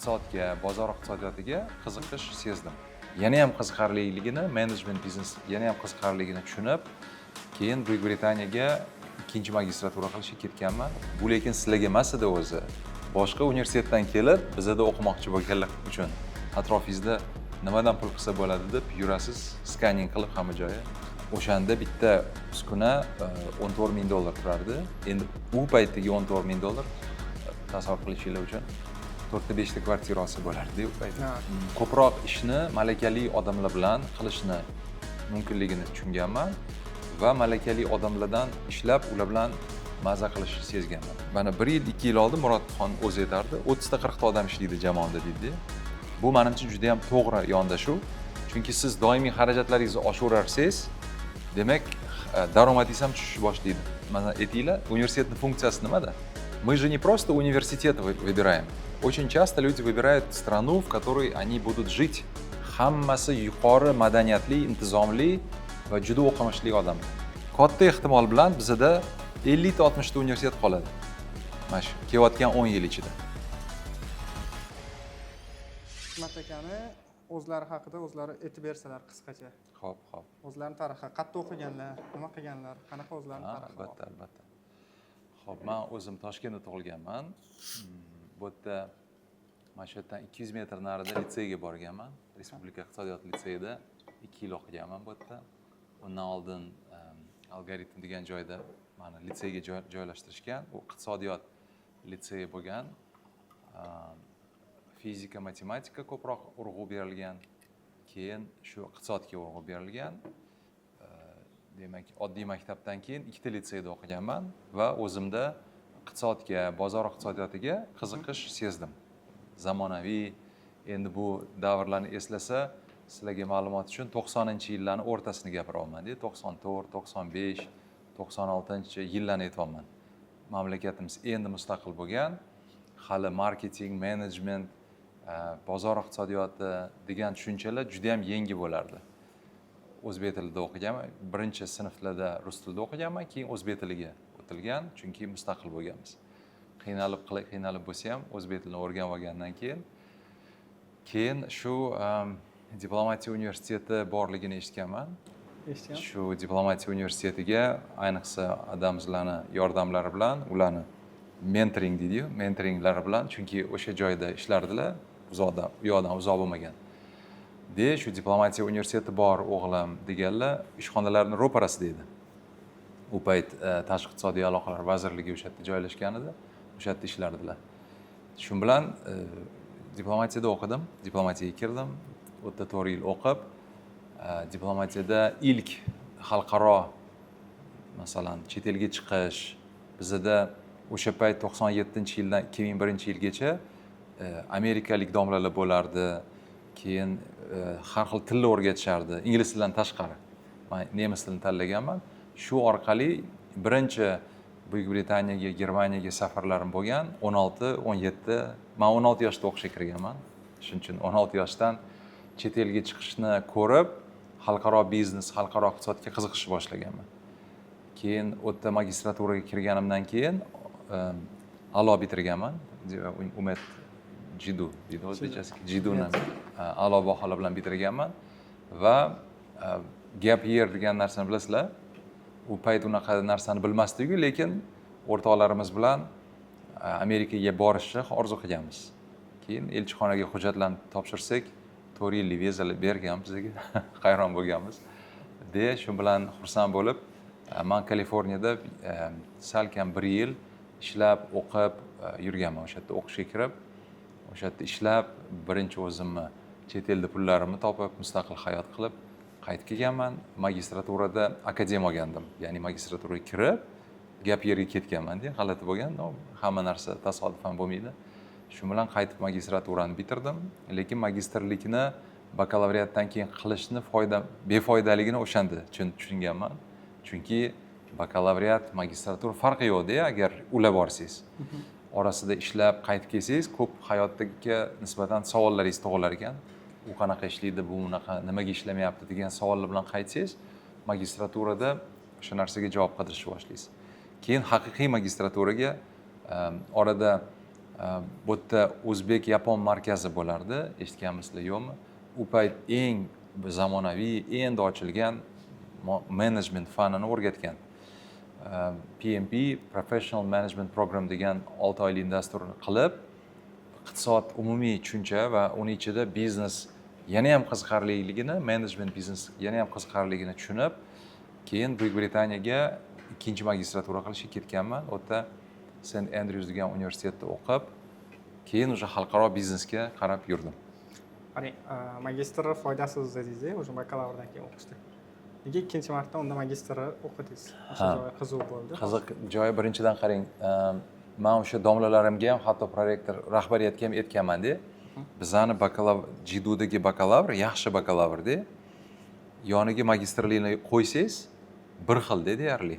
iqtisodga, bozor iqtisodiyotiga qiziqish sezdim. Yana ham qiziqarliligini, management biznes yana ham qiziqarliligini tushunib, keyin Buyuk Britaniyaga ikkinchi magistratura qilishga ketganman. Bu lekin sizlarga emas edi o'zi. Boshqa universitetdan kelib, bizada o'qimoqchi bo'lganlar uchun atrofingizda nimadan pul qilsa bo'ladi deb yurasiz, skanning qilib hamma joyi. O'shanda bitta uskuna $14,000 turardi. Endi u paytdagi $14,000 tasavvur qilishingiz uchun 4-5 ta kvartirasi bo'lardi u paytda. Ko'proq ishni malakali odamlar bilan qilishni mumkinligini tushunganman va malakali odamlardan ishlab, ular bilan maza qilishni sezganman. Mana 1 yil, 2 yil oldin Murodxon o'zi aytardi, 30 ta 40 ta odam ishlaydi jamoada deydi. Bu menimcha juda ham to'g'ri yondashuv. Chunki siz doimiy xarajatlaringizni oshiraversangiz, demak, daromadingiz ham tushishni boshlaydi. Mana aytinglar, universitetning funksiyasi nimada? Мы же не просто университет выбираем. Очень часто люди выбирают страну, в которой они будут жить. Hammasi yuqori madaniyatli, intizomli va juda o'qimishli odam. Katta ehtimol bilan bizda 50 ta 60 ta universitet qoladi. Mana shu kelayotgan 10 yil ichida. Hikmat akani o'zlari haqida o'zlari aytib bersalar qisqacha. Xo'p. O'zlarining tarixi, qayerda o'qiganlar, nima qilganlar, qanaqa o'zlarining tarixi? Albatta. Xo'p, men o'zim Toshkentda tug'ilganman. Bu yerda mana shu yerdan 200 metr narida litseyga borganman. Respublika iqtisodiyot litseyida 2 yil o'qiganman bu yerda. Undan oldin Algoritm degan joyda meni litseyga joylashtirishgan. U iqtisodiyot litseyi bo'lgan. Fizika, matematika ko'proq urg'u berilgan. Keyin shu iqtisodga urg'u berilgan. Demak, oddiy maktabdan keyin 2 ta litseyda o'qiganman va o'zimda iqtisodga, bozor iqtisodiyotiga qiziqish sezdim. Zamonaviy, endi bu davrlarni eslasa, sizlarga ma'lumot uchun 90-yillarning o'rtasini gapiryapman, 94, 95, 96-yillarni aytyapman. Mamlakatimiz endi mustaqil bo'lgan, hali marketing, management, bozor iqtisodiyoti degan tushunchalar juda ham yangi bo'lardi. O'zbek tilida o'qiganman. Birinchi sinflarda rus tilida o'qiganman, keyin o'zbek tiliga o'tilgan, chunki mustaqil bo'lganmiz. Qiynalib bo'lsa ham o'zbek tilini o'rganib olgandan keyin shu diplomatiya universiteti borligini eshitganman. Shu diplomatiya universitetiga ayniqsa adamlarni yordamlari bilan, ularni mentoring deydi-yu, mentoringlari bilan, chunki o'sha joyda ishlardilar, u yoqdan uzoq bo'lmagan. Shu diplomatiya universiteti bor o'g'lim deganlar ishxonalarning ro'parasida edi. U payt tashqi iqtisodiy aloqalar vazirligi o'sha yerda joylashgan edi, o'sha yerda ishlardilar. Shu bilan diplomatiyada o'qidim, diplomatiyaga kirdim. U yerda 4 yil o'qib, diplomatiyada ilk xalqaro masalan chet elga chiqish bizda o'sha payt 97-yildan 2001-yilgacha amerikalik domlalar bo'lardi. Keyin har xil tilni o'rgatishardi, ingliz tilidan tashqari. Men nemis tilini tanlaganman. Shu orqali birinchi Buyuk Britaniyaga, Germaniyaga safarlarim bo'lgan. 16, 17, men 16 yoshda o'qishga kirganman. Shuning uchun 16 yoshdan chet elga chiqishni ko'rib, xalqaro biznes, xalqaro iqtisodga qiziqishni boshlaganman. Keyin o'tda magistraturaga kirganimdan keyin a'lo bitirganman. Umid Jidu deydi o'zbekchasi. Jiduni a'lo baholar bilan bitirganman va gap year degan narsani bilasizlar. U payt unaqa narsani bilmasdik-ku, lekin o'rtoqlarimiz bilan Amerikaga borishni orzu qilganmiz. Keyin elchixonaga hujjatlarni topshirsak, 4 yillik vizalar bergan bizga. Hayron bo'lganmiz. Shu bilan xursand bo'lib, men Kaliforniyada salkam 1 yil ishlab, o'qib yurganman. O'sha yerda o'qishga kirib, o'sha yerda ishlab, birinchi o'zimni chet elda pullarimni topib, mustaqil hayot qilib qaytib kelganman. Magistraturada akadem olgandim. Ya'ni magistraturaga kirib, gap yerga ketganman-da, g'alati bo'lgan. Hamma narsa tasodifan bo'lmaydi. Shu bilan qaytib magistraturani bitirdim, lekin magistrlikni bakalavriatdan keyin qilishni befoydaligini o'shanda tushunganman. Chunki bakalavriat, magistratura farqi yo'q-da, agar ulab borsangiz. Orasida ishlab qaytib kelsangiz, ko'p hayotga nisbatan savollaringiz tug'ilar ekan. U qanaqa ishlaydi, bu unaqa, nimaga ishlamayapti degan savollar bilan qaytsangiz, magistraturada o'sha narsaga javob qidirishni boshlaysiz. Keyin haqiqiy magistraturaga orada Bu yerda o'zbek yapon markazi bo'lardi, eshitganmisizlar yo'qmi? U payt eng zamonaviy, endi ochilgan management fanini o'rgatgan. PMP Professional Management Program degan 6 oylik dasturni qilib, iqtisod umumiy tushuncha va uning ichida biznes yana ham qiziqarliligini, management biznes yana ham qiziqarliligini tushunib, keyin Buyuk Britaniyaga ikkinchi magistratura qilishga ketganman. U yerda St. Andrews degan universitetda o'qib, keyin o'sha xalqaro biznesga qarab yurdim. Qarang, magistr foydasiz dedingiz, o'sha bakalavrdan keyin o'qishda. Nega ikkinchi marta unda magistrni o'qidingiz? O'sha joyi qiziq bo'ldi. Qiziq joyi birinchidan qarang, men o'sha domlalarimga ham, hatto prorektor rahbariyatga ham aytganman-da. Bizani Jidudagi bakalavr yaxshi bakalavr-da. Yoniga magistrlikni qo'ysangiz, bir xilda deyarli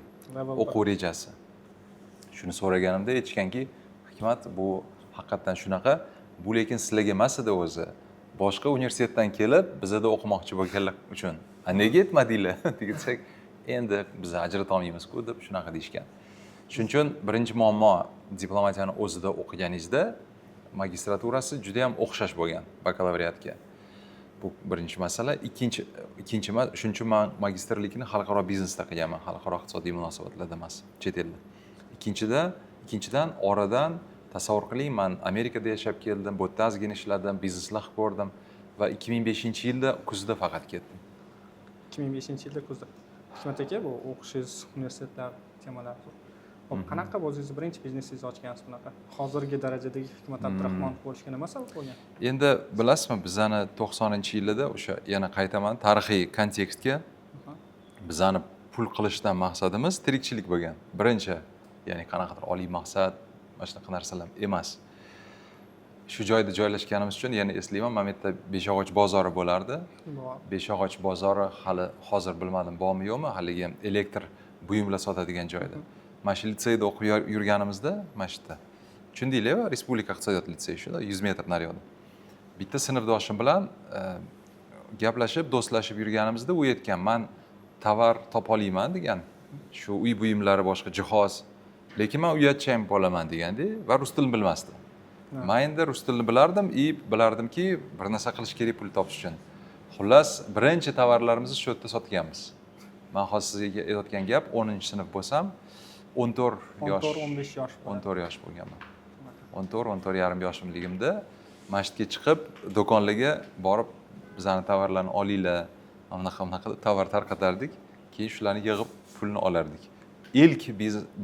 o'quv rejasi. Shuni so'raganimda aytishganki, Hikmat, bu haqiqatan shunaqa, bu lekin sizlarga emas edi o'zi. Boshqa universitetdan kelib, bizada o'qimoqchi bo'lganlar uchun. Nega aytmadinglar desak, endi biz ajrata olmaymiz-ku deb shunaqa deyishgan. Shuning uchun birinchi muammo diplomatiyani o'zida o'qiganingizda magistraturasi juda ham o'xshash bo'lgan bakalavriatga. Bu birinchi masala. Ikkinchi shuning uchun men magistrlikni xalqaro biznesda qilganman, xalqaro iqtisodiy munosabatlarda emas, chet elda. Ikkinchidan oradan tasavvur qiling, men Amerikada yashab keldim, bu yerda ozgina ishladim, bizneslar qilib ko'rdim va 2005-yilda kuzda faqat ketdim. 2005-yilda kuzda. Hikmat aka, bu o'qishingiz, universitetlar, temalar. Qanaqa o'zingiz birinchi biznesingizni ochgansiz bunaqa? Hozirgi darajadagi Hikmat Abdurahmonov bo'lishga nima sabab bo'lgan? Endi bilasizmi, bizani 90-yillarda o'sha yana qaytaman, tarixiy kontekstga bizani pul qilishdan maqsadimiz tirikchilik bo'lgan. Birinchi, ya'ni qanaqadir oliy maqsad, mana shunaqa narsalar emas. Shu joyda joylashganimiz uchun yana eslayman, mana bu yerda Beshog'och bozori bo'lardi. Beshog'och bozori hali hozir bilmadim bormi yo'qmi, haligi elektr buyumlar sotadigan joyda. Mana shu litseyda o'qib yurganimizda, mana shu yerda. Tushundinglar-mi? Respublika iqtisodiyot litseyi shunda 100 metr naryoqda. Bitta sinfdoshim bilan gaplashib, do'stlashib yurganimizda u aytgan, "Men tovar topa olmayman" degan. Shu uy buyumlari, boshqa jihoz. Lekin men uyatchi ham bo'laman deganda va rus tilini bilmasdim. Men endi rus tilini bilardim, bilardimki, bir narsa qilish kerak pul topish uchun. Xullas, birinchi tovarlarimizni shu yerda sotganmiz. Men hozir sizga aytayotgan gap 10-sinf bo'lsam, 14 yosh, 15 yosh. 14 yosh bo'lganman. 14 yarim yoshimligimda masjidga chiqib, do'konlarga borib, bizani tovarlarni olinglar, anaqa tovar tarqatardik, keyin shularni yig'ib pulni olardik. İlk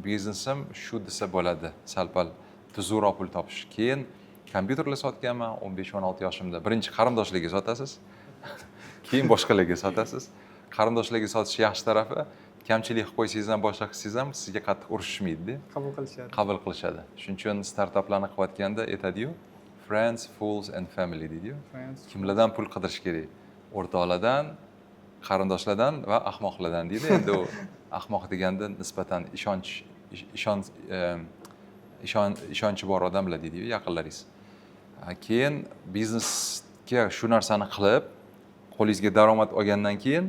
biznesim shu desa bo'ladi, sal-pal tuzukroq pul topish. Keyin kompyuterlar sotganman 15-16 yoshimda. Birinchi qarindoshlarga sotasiz, keyin boshqalarga sotasiz. Qarindoshlarga sotish yaxshi tarafi, kamchilik qilib qo'ysangiz ham, boshqa qilsangiz ham sizga qattiq urishmaydi-da. Qabul qilishadi. Shuning uchun startaplarni qilayotganda aytadi-yu, friends, fools and family deydi-yu. Kimlardan pul qidirish kerak? O'rtoqlardan, qarindoshlardan va ahmoqlardan deydi. Endi u ahmoq deganda nisbatan ishonchi bor odamlar deydi-yu, yaqinlaringiz. Keyin biznesga shu narsani qilib, qo'lingizga daromad olgandan keyin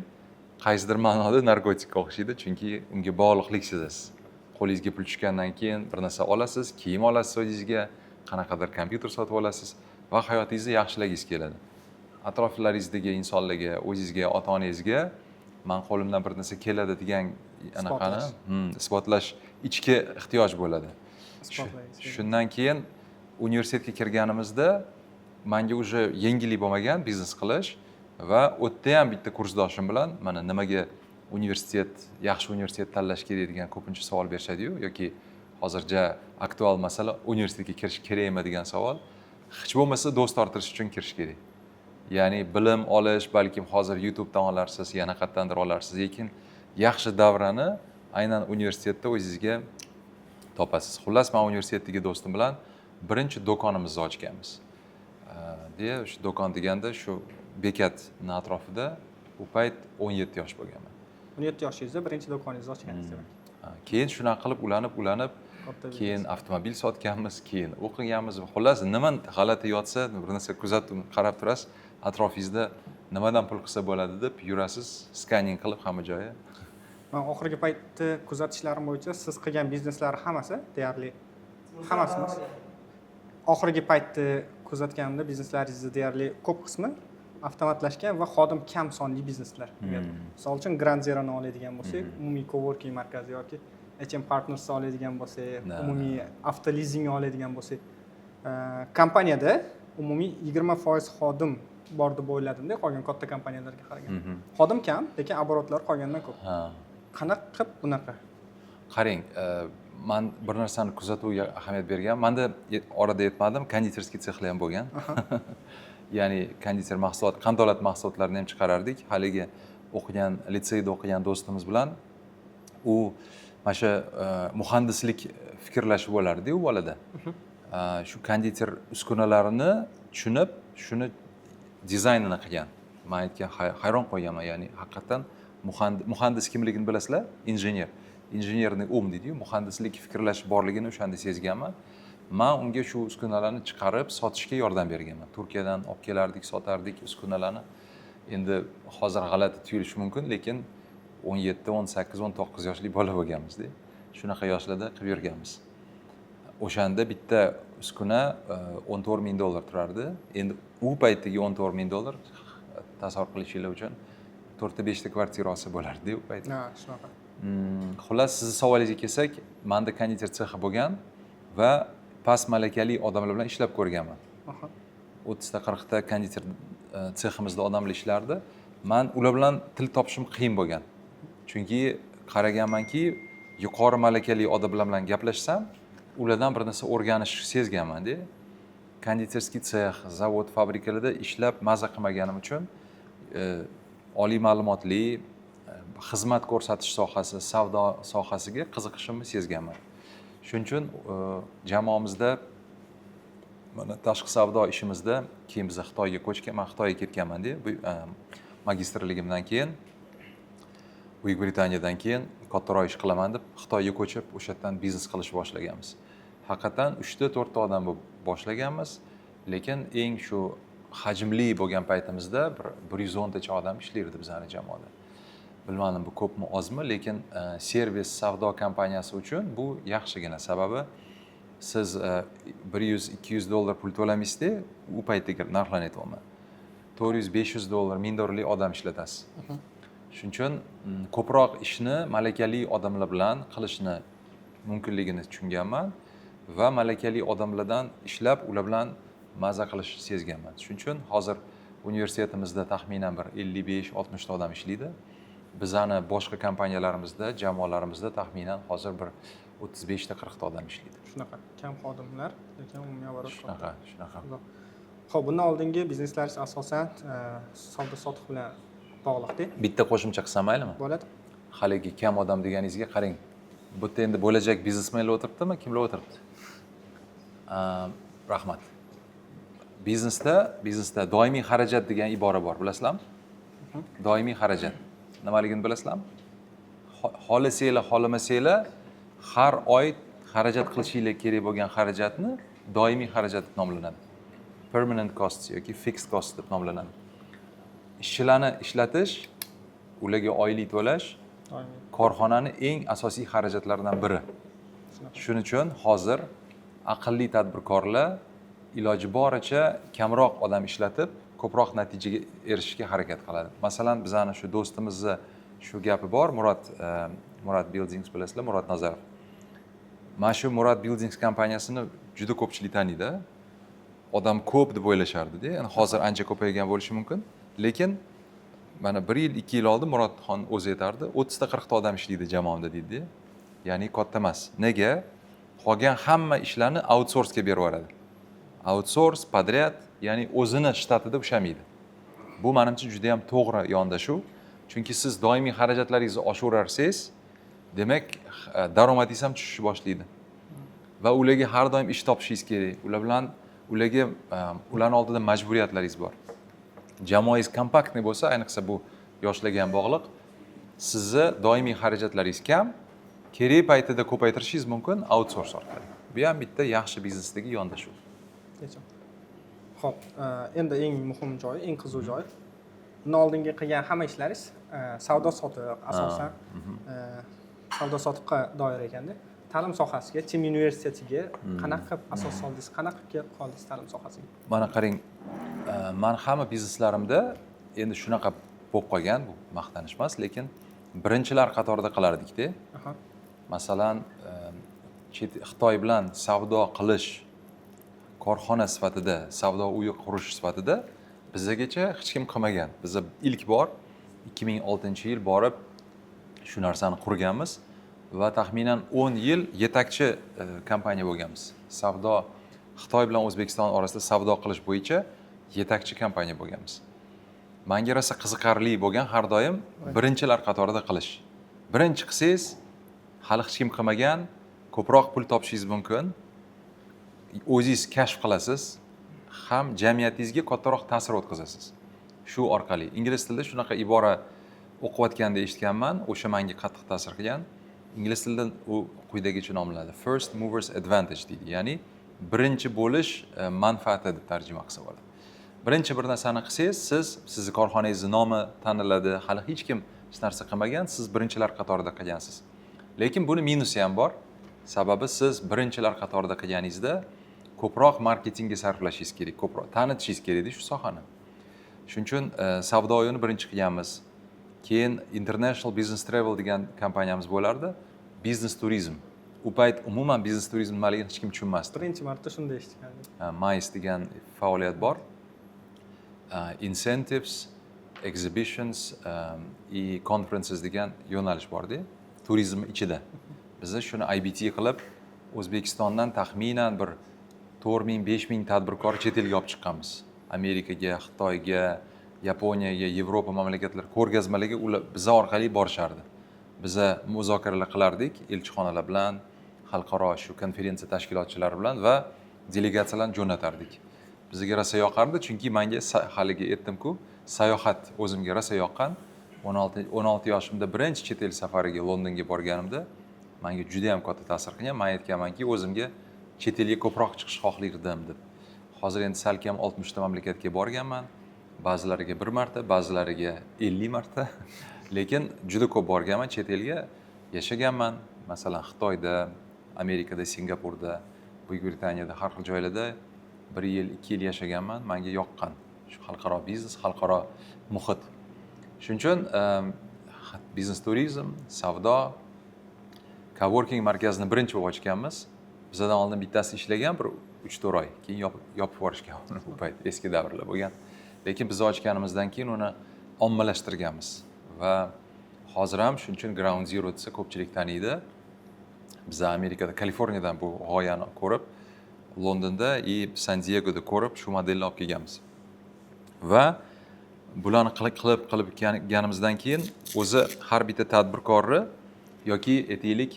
qaysidir ma'noda narkotikka o'xshaydi, chunki unga bog'liqlik sezasiz. Qo'lingizga pul tushgandan keyin bir narsa olasiz, kiyim olasiz o'zingizga, qanaqadir kompyuter sotib olasiz va hayotingizni yaxshilagingiz keladi. Atroflaringizdagi insonlarga, o'zingizga, ota-onangizga men qo'limdan bir narsa keladi degan anaqani isbotlash ichki ehtiyoj bo'ladi. Shundan keyin universitetga kirganimizda menga уже yengillik bo'lmagan biznes qilish va o'tda ham bitta kursdoshim bilan mana nimaga yaxshi universitet tanlash kerak degan ko'pincha savol berishadi-yu, yoki hozircha aktual masala universitetga kirish kerakmi degan savol. Hech bo'lmasa do'st orttirish uchun kirish kerak. Ya'ni bilim olish, balkim hozir YouTubedan olarsiz, yana qayerdandir olarsiz, lekin yaxshi davrani aynan universitetda o'zingizga topasiz. Xullas, men universitetdagi do'stim bilan birinchi do'konimizni ochganmiz. Deya, shu do'kon deganda shu bekatning atrofida u payt 17 yosh bo'lganman. 17 yoshingizda birinchi do'koningizni ochganingiz demak. Keyin shunaqa qilib ulanib, keyin avtomobil sotganmiz, keyin o'qiganmiz. Xullas, nima g'alati yotsa, bir narsa kuzatib qarab turasiz, atrofingizda nimadan pul qilsa bo'ladi deb yurasiz, skanning qilib hamma joyi. Men oxirgi paytda kuzatishlarim bo'yicha siz qilgan bizneslar hammasi deyarli hammasi emas. oxirgi paytda kuzatganimda bizneslaringizni deyarli ko'p qismi avtomatlashgan va xodim kam sonli bizneslar. Misol uchun Grand Zeroni oladigan bo'lsak, umumiy coworking markazi yoki HM Partners oladigan bo'lsak, umumiy avtolizing oladigan bo'lsak, kompaniyada umumiy 20% xodim bor deb o'yladimda, qolgan katta kompaniyalarga qaraganda. Xodim kam, lekin oborotlari qolgandan ko'p. Qanaqa qilib bunaqa? Qarang, men bir narsani kuzatuvga ahamiyat bergan. Menda orada aytmadim, kondiтерский sexlar ham bo'lgan. Ya'ni konditer mahsulot, qandolat mahsulotlarini ham chiqarardik. Haligi o'qigan, litseyda o'qigan do'stimiz bilan u mana shu muhandislik fikrlashi bo'lardi-ku bolada. Shu konditer uskunalarini tushunib, shuni dizaynini qilgan. Men aytgan hayron qolganman, ya'ni haqiqatan muhandis kimligini bilasizlar? Injenerning deydi-yu, muhandislik fikrlash borligini o'shanda sezganman. Men unga shu uskunalarni chiqarib sotishga yordam berganman. Turkiyadan olib kelardik, sotardik uskunalarni. Endi hozir g'alati tuyulishi mumkin, lekin 17, 18, 19 yoshli bola bo'lganmiz-da. Shunaqa yoshlarda qilib yurganmiz. O'shanda bitta uskuna $14,000 turardi. Endi u paytdagi $14,000 tasavvur qilishingiz uchun 4-5 ta kvartirasi bo'lardi u paytda. Ha, shunaqa. Xullas, sizning savolingizga kelsak, menda konditer sexi bo'lgan va past malakali odamlar bilan ishlab ko'rganman. 30 ta 40 ta konditer seximizda odamlar ishlardi. Men ular bilan til topishim qiyin bo'lgan. Chunki qaraganmanki, yuqori malakali odamlar bilan gaplashsam, ulardan bir narsa o'rganish sezganman-da. Konditerskiy sex, zavod, fabrikalarda ishlab maza qilmaganim uchun oliy ma'lumotli xizmat ko'rsatish sohasi, savdo sohasiga qiziqishimni sezganman. Shuning uchun jamoamizda mana tashqi savdo ishimizda keyin biz Xitoyga ko'chgan, men Xitoyga ketganman-da. Magistrligimdan keyin Buyuk Britaniyadan keyin kattaroq ish qilaman deb Xitoyga ko'chib, o'sha yerdan biznes qilish boshlaganmiz. Haqiqatan 3-4 ta odam boshlaganmiz, lekin eng shu hajmli bo'lgan paytimizda 110 tacha odam ishlardi bizning jamoada. Bilmadim bu ko'pmi ozmi, lekin servis savdo kompaniyasi uchun bu yaxshigina. Sababi siz $100-200 pul to'lamaysizda, u paytdagi narxlarni aytyapman. $400-500, $1000 odam ishlatasiz. Shuning uchun ko'proq ishni malakali odamlar bilan qilishni mumkinligini tushunganman va malakali odamlardan ishlab, ular bilan maza qilish sezganman. Shuning uchun hozir universitetimizda taxminan bir 55-60 ta odam ishlaydi. Bizani boshqa kompaniyalarimizda, jamoalarimizda taxminan hozir bir 35 ta 40 ta odam ishlaydi. Shunaqa, kam xodimlar, lekin umumiy oborot. Shunaqa. Xo'p, bundan oldingi bizneslaringiz asosan savdo sotiq bilan bog'liqda. Bitta qo'shimcha qilsam maylimi? Bo'ladi. Haligi kam odam deganingizga qarang. Bu yerda endi bo'lajak biznesmenlar o'tiribdimi, kimlar o'tiribdi? Rahmat. Biznesda doimiy xarajat degan ibora bor, bilasizlarmi? Doimiy xarajat. Nimaligini bilasizlarmi? Xohlasanglar, xohlamasanglar har oy xarajat qilishinglar kerak bo'lgan xarajatni doimiy xarajat deb nomlanadi. Permanent costs yoki fixed cost deb nomlanadi. Ishchilarni ishlatish, ularga oylik to'lash korxonaning eng asosiy xarajatlaridan biri. Shuning uchun hozir aqlli tadbirkorlar iloji boricha kamroq odam ishlatib, ko'proq natijaga erishishga harakat qiladi. Masalan, bizning shu do'stimizning shu gapi bor, Murad Buildings bilasizlar, Murod Nazarov. Mana shu Murad Buildings kompaniyasini juda ko'pchilik taniydi. Odam ko'p deb o'ylashardi-da. Ya'ni hozir ancha ko'paygan bo'lishi mumkin, lekin mana 1 yil, 2 yil oldin Murodxon o'zi aytardi, 30 ta 40 ta odam ishlaydi jamoamda deydi. Ya'ni katta emas. Nega? Qolgan hamma ishlarni outsourcega berib yuboradi. Outsource, podryad, ya'ni o'zini shtatida ushlamaydi. Bu menimcha juda ham to'g'ri yondashuv. Chunki siz doimiy xarajatlaringizni oshirarsangiz, demak, daromadingiz ham tushishni boshlaydi. Va ularga har doim ish topishingiz kerak. Ularga ularning oldida majburiyatlaringiz bor. Jamoangiz kompaktni bo'lsa, ayniqsa bu yoshlarga ham bog'liq, sizni doimiy xarajatlaringiz kam, kerak paytida ko'paytirishingiz mumkin outsource orqali. Bu ham bitta yaxshi biznesdagi yondashuv. Xo'p, endi eng muhim joyi, eng qiziq joyi. Bundan oldingi qilgan hamma ishlaringiz savdo sotiq asosan savdo sotiqqa doir ekanda. ta'lim sohasiga, Tim universitetiga qanaqa asos soldingiz, qanaqa qoldingiz ta'lim sohasiga? Mana qarang, man hamma bizneslarimda endi shunaqa bo'lib qolgan, bu maqtanish emas, lekin birinchilar qatorida qilardik-da. Aha. Masalan, Xitoy bilan savdo qilish korxona sifatida, savdo uyi qurish sifatida bizgacha hech kim qilmagan. Biz ilk bor 2006-yil borib shu narsani qurganmiz va taxminan 10 yil yetakchi kompaniya bo'lganmiz. Savdo Xitoy bilan O'zbekiston orasida savdo qilish bo'yicha yetakchi kompaniya bo'lganmiz. Menga rosa qiziqarli bo'lgan har doim birinchilar qatorida qilish. Birinchi qilsangiz, hali hech kim qilmagan, ko'proq pul topishingiz mumkin. O'zingiz kashf qilasiz, ham jamiyatingizga kattaroq ta'sir o'tkazasiz. Shu orqali ingliz tilida shunaqa ibora o'qiyotganda eshitganman, o'sha menga qattiq ta'sir qilgan. Ingliz tilida u quyidagicha nomlanadi. First movers advantage deydi. Ya'ni birinchi bo'lish manfaati deb tarjima qilsa bo'ladi. Birinchi bir narsani qilsangiz, sizni korxonangizni nomi taniladi, hali hech kim hech narsa qilmagan, siz birinchilar qatorida qilgansiz. Lekin buni minusi ham bor. Sababi siz birinchilar qatorida qilganingizda ko'proq marketingga sarflashingiz kerak, ko'proq tanitishingiz kerak shu sohani. Shuning uchun savdo uyini birinchi qilganmiz. Keyin International Business Travel degan kompaniyamiz bo'lardi. Business turizm. U payt umuman business turizm nimaligini hech kim tushunmasdi. Birinchi marta shunday eshitgandim. MICE degan faoliyat bor. Incentives, exhibitions, conferences degan yo'nalish bor-da, turizm ichida. Biz shuni IBT qilib, O'zbekistondan taxminan bir 4000-5000 tadbirkor chet elga olib chiqqanmiz. Amerikaga, Xitoyga, Yaponiyaga, Yevropa mamlakatlari ko'rgazmalarga ular biz orqali borishardi. Biz muzokaralar qilardik elchixonalar bilan, xalqaro shu konferensiya tashkilotchilari bilan va delegatsiyalarni jo'natardik. Bizga rosa yoqardi, chunki menga haliga aytdim-ku, sayohat o'zimga rosa yoqqan. 16 yoshimda birinchi chet el safariga Londonga borganimda menga juda ham katta ta'sir qilgan. Men aytganmanki, o'zimga chet elga ko'proq chiqish xohlardim deb. Hozir endi salkam 60 ta mamlakatga borganman. Ba'zilariga 1 marta, ba'zilariga 50 marta. Lekin juda ko'p borganman chet elga, yashaganman. Masalan, Xitoyda, Amerikada, Singapurda, Buyuk Britaniyada, har xil joylarda 1 yil, 2 yil yashaganman. Menga yoqqan shu xalqaro biznes, xalqaro muhit. Shuning uchun biznes turizm, savdo, coworking markazini birinchi bo'lib ochganmiz. Bizdan oldin bittasi ishlagan bir 3-4 oy, keyin yopib yuborishgan u payt eski davrlar bo'lgan. Lekin biz ochganimizdan keyin uni ommalashtirganmiz va hozir ham shuning uchun Ground Zero desa ko'pchilik taniydi. Biz Amerikada, Kaliforniyadan bu g'oyani ko'rib, Londonda va San Diegoda ko'rib, shu modelni olib kelganmiz. Va bularni qilib kelganimizdan keyin o'zi har bitta tadbirkorni yoki aytaylik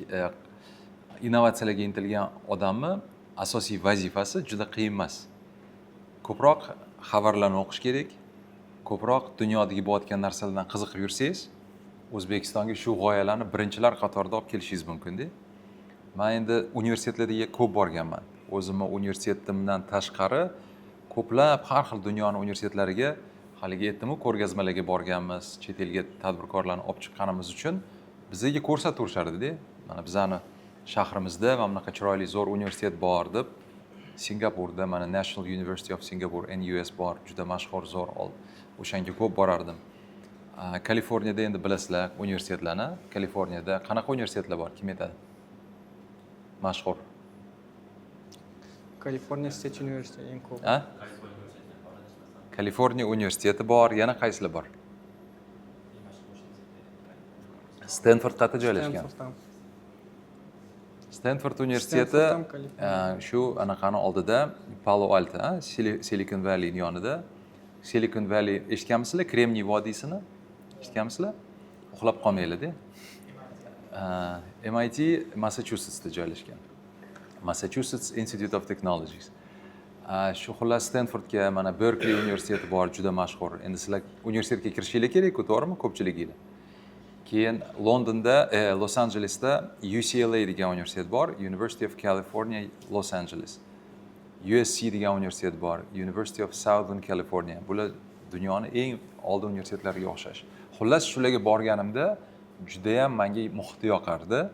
innovatsiyalarga intilgan odamni asosiy vazifasi juda qiyin emas. Ko'proq xabarlarni o'qish kerak, ko'proq dunyodagi bo'layotgan narsalardan qiziqib yursangiz, O'zbekistonga shu g'oyalarni birinchilar qatorida olib kelishingiz mumkin-da. Men endi universitetlarga ko'p borganman. O'zimni universitetimdan tashqari ko'plab har xil dunyoning universitetlariga, haligi aytdim-ku, ko'rgazmalarga borganmiz, chet elga tadbirkorlarni olib chiqqanimiz uchun bizga ko'rsatib mana bizani shahrimizda mana bunaqa chiroyli zo'r universitet bor deb, Singapurda mana National University of Singapore NUS bor, juda mashhur zo'r o'shanga ko'p borardim. Kaliforniyada endi bilasizlar universitetlarni. Kaliforniyada qanaqa universitetlar bor, kim aytadi? Mashhur. California State University eng ko'p. Kaliforniya universiteti bor, yana qaysilar bor? Stanford qayerda joylashgan? Stanford universiteti shu anaqani oldida, Palo Alto, Silicon Valley yonida. Silicon Valley eshitganmisizlar? Kremniy vodiysini eshitganmisizlar? Uxlab qolmanglar-da. MIT Massachusettsda joylashgan. Massachusetts Institute of Technologies. Shu xullas Stanfordga mana Berkeley universiteti bor, juda mashhur. Endi sizlar universitetga kirishinglar kerak-ku, to'g'rimi? Ko'pchiliginglar. Keyin Londonda, Los Angelesda UCLA degan universitet bor, University of California, Los Angeles. USC degan universitet bor, University of Southern California. Bular dunyoning eng oldin universitetlariga o'xshash. Xullas shularga borganimda juda ham menga muhiti yoqardi.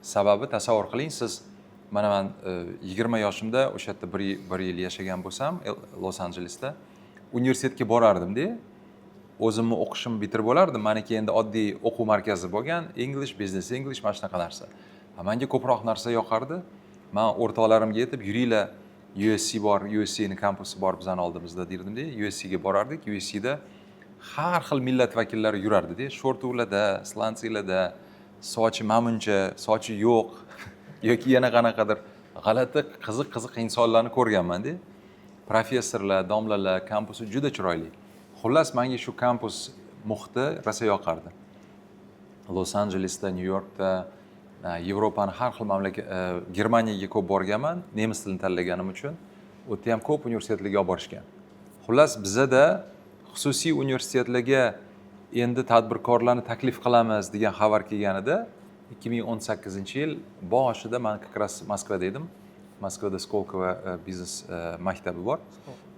Sababi tasavvur qiling, siz mana men 20 yoshimda o'sha yerda bir yil yashagan bo'lsam, Los Anjelesda universitetga borardim-da. O'zimni o'qishimni bitirib olardim. Meniki endi oddiy o'quv markazi bo'lgan, English, business English mana shunaqa narsa. Menga ko'proq narsa yoqardi. Men o'rtoqlarimga aytib, yuringlar, USC bor, USC ni kampusi bor bizning oldimizda derdim-da. USC ga borardik. USC da har xil millat vakillari yurardi-da. Shortuvlarda, slansilarda, sochi mamuncha, sochi yo'q yoki yana qanaqadir g'alati, qiziq insonlarni ko'rganman-da. Professorlar, domlalar, kampusi juda chiroyli. Xullas, menga shu kampus muhiti rosa yoqardi. Los Anjelesda, New Yorkda, Yevropani har xil mamlakat, Germaniyaga ko'p borganman, nemis tilini tanlaganim uchun. U yerda ham ko'p universitetlarga olib borishgan. Xullas, bizada xususiy universitetlarga endi tadbirkorlarni taklif qilamiz degan xabar kelganida 2018-yil boshida men как раз Moskvada edim. Moskvada Skolkovo biznes maktabi bor.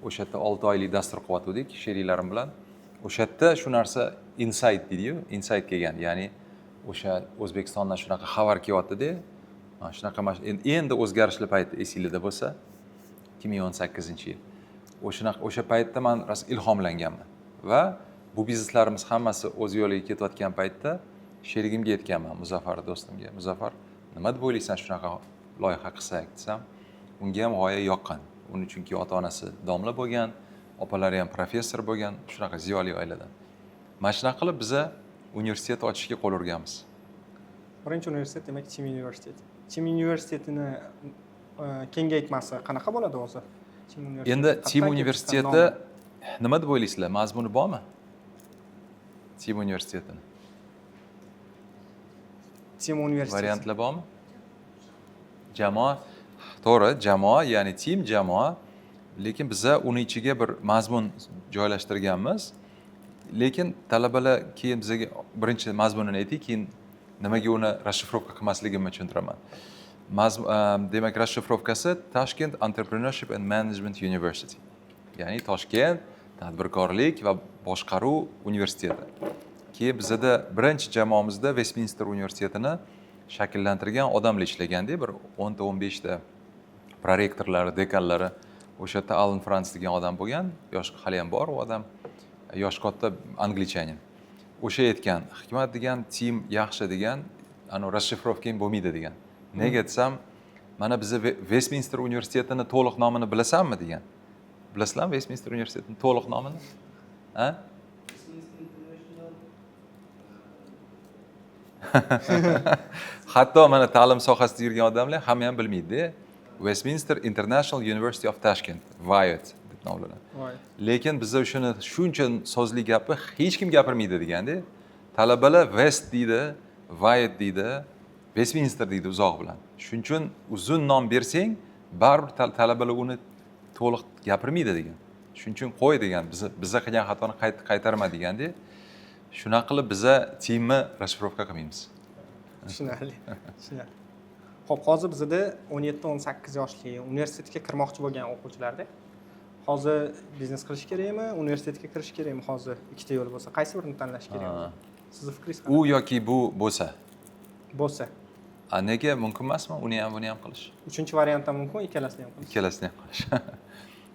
O'sha yerda 6 oylik dastur qilyotgandik sheriklarim bilan. O'sha yerda shu narsa insight deydi-yu, insight kelgan. Ya'ni o'sha O'zbekistondan shunaqa xabar kelyapti-da. Mana shunaqa endi o'zgarishli payti esingizda bo'lsa 2018-yil. O'sha paytda men rosa ilhomlanganman va bu bizneslarimiz hammasi o'z yo'liga ketayotgan paytda sherigimga aytganman, Muzaffar do'stimga. Muzaffar, nima deb o'ylaysan shunaqa loyiha qilsak desam, unga ham g'oya yoqqan. Uning chunki ota-onasi domla bo'lgan, opalari ham professor bo'lgan, shunaqa ziyoli oiladan. Mana shunaqa qilib biza universitet ochishga qo'l urganmiz. Birinchi universitet demak Chim universiteti. Chim universitetini kengaytmasi qanaqa bo'ladi o'zi? Endi Chim universiteti nima deb o'ylaysizlar? Mazmuni bormi? Chim universitetini. Chim universiteti. Variantlar bormi? Jamoa, to'g'ri, jamoa, ya'ni Chim jamoa, lekin biza uning ichiga bir mazmun joylashtirganmiz. Lekin talabalar keyin bizga birinchi mazmunini aytdik, keyin nimaga uni расшифровка qilmasligimni tushuntiraman. Demak, расшифровкасы Tashkent Entrepreneurship and Management University. Ya'ni Toshkent tadbirkorlik va boshqaruv universiteti. Keyin bizda birinchi jamoamizda Westminster universitetini shakllantirgan odamlar ishlaganda, bir 10-15 ta prorektorlari, dekanlari, o'sha yerda Alan Franz degan odam bo'lgan, yosh hali ham bor u odam, yosh katta anglichanin. O'sha aytgan, Hikmat degan Chim yaxshi degan, ana расшифровкаing bo'lmaydi degan. Nega desam, mana biz Westminster universitetini to'liq nomini bilasanmi degan. Bilasizlarmi Westminster universitetining to'liq nomini? Ha? Hatto mana ta'lim sohasida yurgan odamlar hamma ham bilmaydi. Westminster International University of Tashkent, WIAT deb nomlanadi. Lekin bizda shuni shuncha so'zli gapni hech kim gapirmaydi deganda, talabalar West deydi, WIAT deydi, Westminster deydi uzoq bilan. Shuning uchun uzun nom bersang, baribir talabalar uni to'liq gapirmaydi degan. Shuning uchun qo'y degan, bizga qilgan xatoni qaytarma deganda, shunaqa qilib biza Chimni расшифровка qilmaymiz. Tushunarli. Tushunarli. Xo'p, hozir bizda 17-18 yoshli universitetga kirmoqchi bo'lgan o'quvchilarda hozir biznes qilish kerakmi, universitetga kirish kerakmi? Hozir ikkita yo'l bo'lsa, qaysi birini tanlash kerak? Sizning fikringiz qanaqa? U yoki bu bo'lsa. Bo'lsa. Nega mumkin emasmi? Uni ham, buni ham qilish. Uchinchi variant ham mumkin, ikkalasini ham qilish. Ikkalasini ham qilish.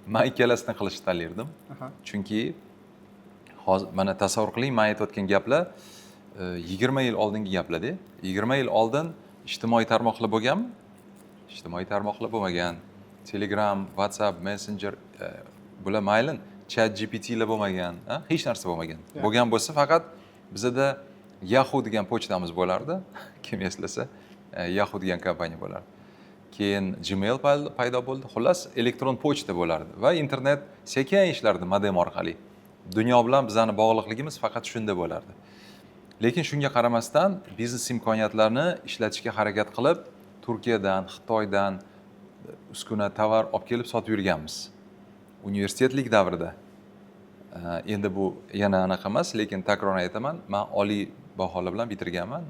Men ikkalasini qilishni tanlardim. Chunki hozir mana tasavvur qiling, men aytayotgan gaplar 20 yil oldingi gaplar-da. 20 yil oldin ijtimoiy tarmoqlar bo'lganmi? Ijtimoiy tarmoqlar bo'lmagan. Telegram, WhatsApp, Messenger, bular maylin, ChatGPTlar bo'lmagan, hech narsa bo'lmagan. Bo'lgan bo'lsa faqat bizda Yahoo degan pochtamiz bo'lardi. Kim eslasa, Yahoo degan kompaniya bo'lardi. Keyin Gmail paydo bo'ldi. Xullas, elektron pochta bo'lardi va internet sekin ishlardi modem orqali. Dunyo bilan bizning bog'liqligimiz faqat shunda bo'lardi. Lekin shunga qaramasdan biznes imkoniyatlarini ishlatishga harakat qilib, Turkiyadan, Xitoydan uskuna tovar olib kelib sotib yurganmiz. Universitetlik davrida. Endi bu yana anaqa emas, lekin takror aytaman, men oliy baholar bilan bitirganman,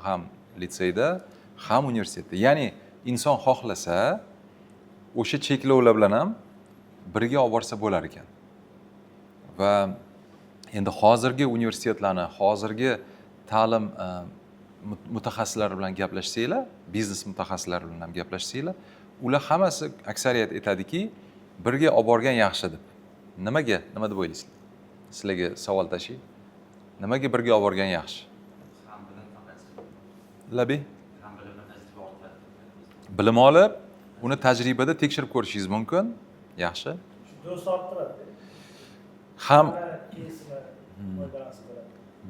ham litseyda, ham universitetda. Ya'ni inson xohlasa, o'sha cheklovlar bilan ham birga olib borsa bo'lar ekan. Va endi hozirgi universitetlarni, hozirgi ta'lim mutaxassislar bilan gaplashsanglar, biznes mutaxassislari bilan ham gaplashsanglar, ular hammasi aksariyat aytadiki, birga olib borgan yaxshi deb. Nimaga? Nima deb o'ylaysizlar? Sizlarga savol tashlayman. Nimaga birga olib borgan yaxshi? Labi? Bilim olib, uni tajribada tekshirib ko'rishingiz mumkin. Yaxshi. Do'st orttiradi. Ham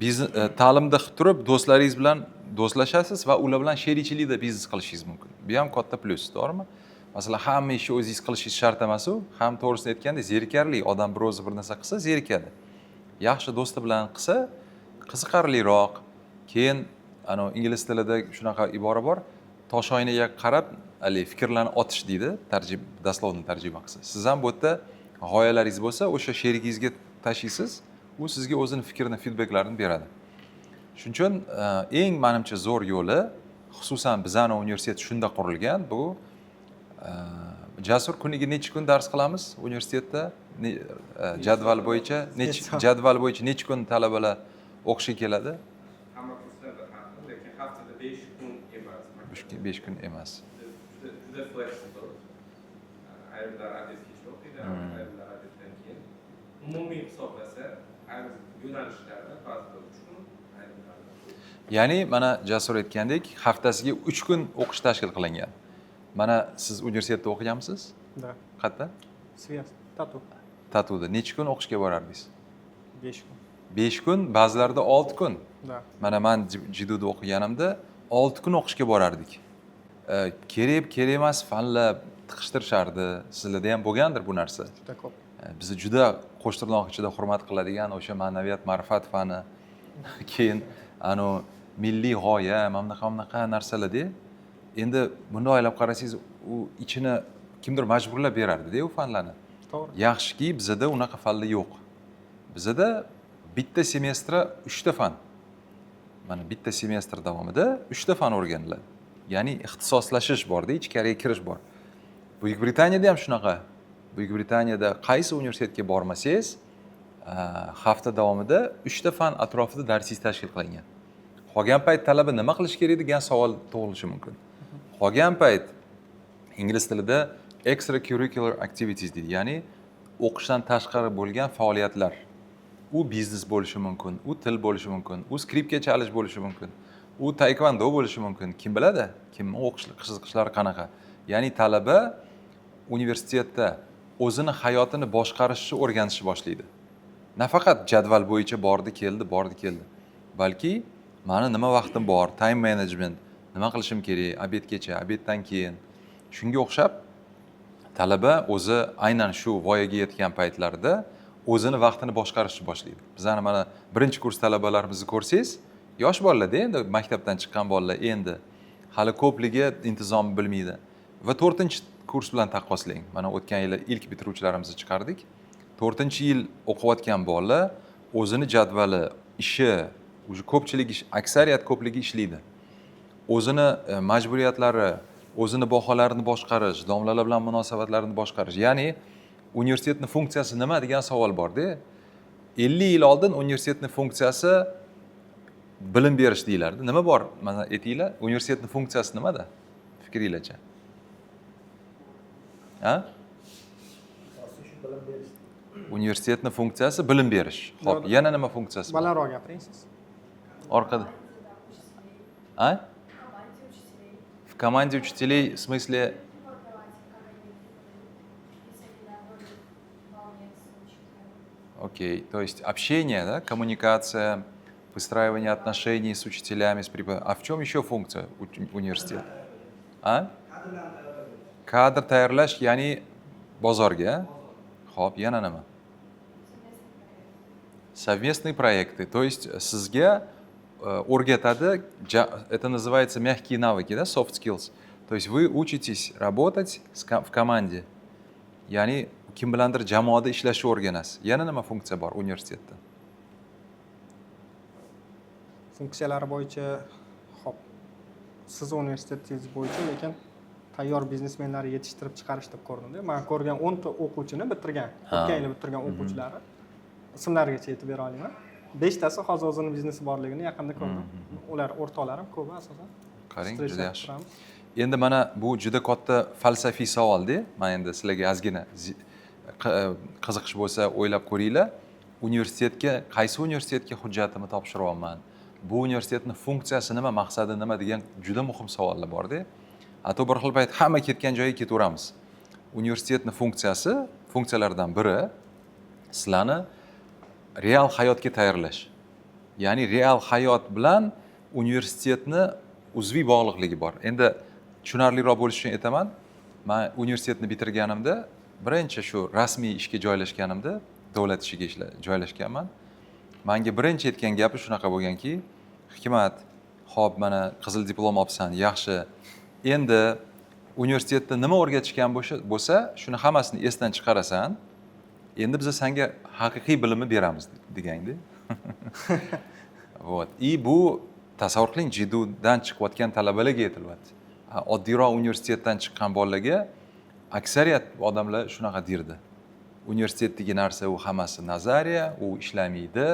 Biznes ta'limda turib do'stlaringiz bilan do'stlashasiz va ular bilan sherikchilikda biznes qilishingiz mumkin. Bu ham katta plyus, to'g'rimi? Masalan, hamma ishni o'zingiz qilishingiz shart emas-u, ham to'g'risini aytganda zerikarli, odam bir o'zi bir narsa qilsa zerikadi. Yaxshi do'sti bilan qilsa qiziqarliroq. Keyin ingliz tilida shunaqa ibora bor, tosh oynaga qarab, fikrlarni otish deydi, dastlabni tarjima qilsa. Siz ham bu yerda g'oyalaringiz bo'lsa, o'sha sherigingizga tashlaysiz, u sizga o'zini fikrini, feedbacklarini beradi. Shuning uchun eng menimcha zo'r yo'li, xususan bizani universitet shunda qurilgan, bu Jasur kuniga necha kun dars qilamiz universitetda? Jadval bo'yicha necha kun talabalar o'qishga keladi? Hamma kurslarda har xil, lekin haftada 5 kun emas. 5 kun emas. Juda flexible. Ayrimlar adres kechga o'qiydi, ayrimlar adresdan keyin. Umumiy hisoblasa, ayrim yo'nalishlarda ba'zida 3 kun, ayrimlarda. Ya'ni mana Jasur aytgandek, haftasiga 3 kun o'qish tashkil qilingan. Mana siz universitetda o'qiganmisiz? Да. Qayerda? Sviyaz, Tatu. Tatuda. Necha kun o'qishga borardingiz? 5 kun. 5 kun, ba'zilarda 6 kun. Да. Mana men Jiduda o'qiganimda 6 kun o'qishga borardik. Kerak emas fanlar tiqishtirishardi. Sizlarda ham bo'lgandir bu narsa. Juda ko'p. Bizni juda qo'shtirnoq ichida hurmat qiladigan o'sha ma'naviyat, ma'rifat fani, keyin milliy g'oya, mana bunaqa narsalarda. Endi buni o'ylab qarasangiz, u ichini kimdir majburlab berardi-da u fanlarni. To'g'ri. Yaxshiki bizda unaqa fanlar yo'q. Bizda bitta semestra 3 ta fan. Mana bitta semestr davomida 3 ta fan o'rganiladi. Ya'ni ixtisoslashish bor-da, ichkariga kirish bor. Buyuk Britaniyada ham shunaqa. Buyuk Britaniyada qaysi universitetga bormasangiz, hafta davomida 3 ta fan atrofida darsingiz tashkil qilingan. Qolgan payt talaba nima qilish kerak degan savol tug'ilishi mumkin. Qolgan payt ingliz tilida extracurricular activities deydi, ya'ni o'qishdan tashqari bo'lgan faoliyatlar. U biznes bo'lishi mumkin, u til bo'lishi mumkin, u skripka chalish bo'lishi mumkin, u taekvondo bo'lishi mumkin. Kim biladi? Kimning qiziqishlari qanaqa? Ya'ni talaba universitetda o'zini hayotini boshqarishni o'rganishni boshlaydi. Nafaqat jadval bo'yicha bordi, keldi, balki mani nima vaqtim bor, time management, nima qilishim kerak, obedgacha, obeddan keyin. Shunga o'xshab talaba o'zi aynan shu voyaga yetgan paytlarida o'zini vaqtini boshqarishni boshlaydi. Bizani mana birinchi kurs talabalarimizni ko'rsangiz, yosh bolalarda endi maktabdan chiqqan bolalar endi hali ko'pligi intizom bilmaydi. Va 4-kurs bilan taqqoslang. Mana o'tgan yil ilk bitiruvchilarimizni chiqardik. 4-yil o'qiyotgan bola o'zini jadvali, ishi, o'sha ko'pchilik aksariyat ko'pligi ishlaydi. O'zini majburiyatlari, o'zini baholarini boshqarish, domlalar bilan munosabatlarini boshqarish. Ya'ni universitetning funksiyasi nima degan savol bor-da. 50 yil oldin universitetning funksiyasi bilim berish deyilardi. Nima bor? Mana aytinglar, universitetning funksiyasi nimada? Fikringlarcha. Ha? Universitetning funksiyasi bilim berish. Xo'p, yana nima funksiyasi bor? Balandroq gapiring siz. Orqada. А? В команде учителей, в смысле... Окей, то есть общение, да, коммуникация, выстраивание отношений с учителями, с преподавателями. А в чем еще функция университета? А? Kadr tayyorlash, ya'ni bozorga. Xo'p, yana nima? Совместные проекты. То есть sizga o'rgatadi, это называется мягкие навыки, да, soft skills. То есть вы учитесь работать в команде. Ya'ni kim bilandir jamoada ishlashni o'rganasiz. Yana nima funksiya bor universitetda? Funksiyalari bo'yicha, xo'p, siz universitetingiz bo'yicha lekin tayyor biznesmenlar yetishtirib chiqarish deb ko'rdim-da. Men ko'rgan 10 ta o'quvchini bitirgan, o'tgan yil bitirgan o'quvchilari ismlarigacha aytib bera olaman. beshtasi hozir o'zini biznesi borligini yaqinda ko'rdim. Ular o'rtoqlarim ko'pi asosan. Qarang, juda Stresslar yaxshi. turamiz. Endi mana bu juda katta falsafiy savolda. Men endi sizlarga ozgina qiziqish bo'lsa o'ylab ko'ringlar. Qaysi universitetga hujjatimni topshiryapman? Bu universitetning funksiyasi nima, maqsadi nima degan juda muhim savollar bor-da. Ato bir xil payt hamma ketgan joyga ketaveramiz. Universitetning funksiyalaridan biri sizlarni real hayotga tayyorlash. Ya'ni real hayot bilan universitetni uzviy bog'liqligi bor. Endi tushunarliroq bo'lishi uchun aytaman. Men universitetni bitirganimda, birinchi shu rasmiy ishga joylashganimda, davlat ishiga joylashganman. Menga birinchi aytgan gapi shunaqa bo'lganki, Hikmat, xo'p, mana qizil diplom olibsan, yaxshi. Endi universitetda nima o'rgatishgan bo'lsa, shuni hammasini esdan chiqarasan. Endi biz senga haqiqiy bilimni beramiz deganda. Вот. И bu tasavvur qiling, jidudan chiqayotgan talabalarga aytilyapti. Oddiyroq universitetdan chiqqan bolalarga aksariyat odamlar shunaqa derdi. Universitetdagi narsa u hammasi nazariya, u ishlamaydi,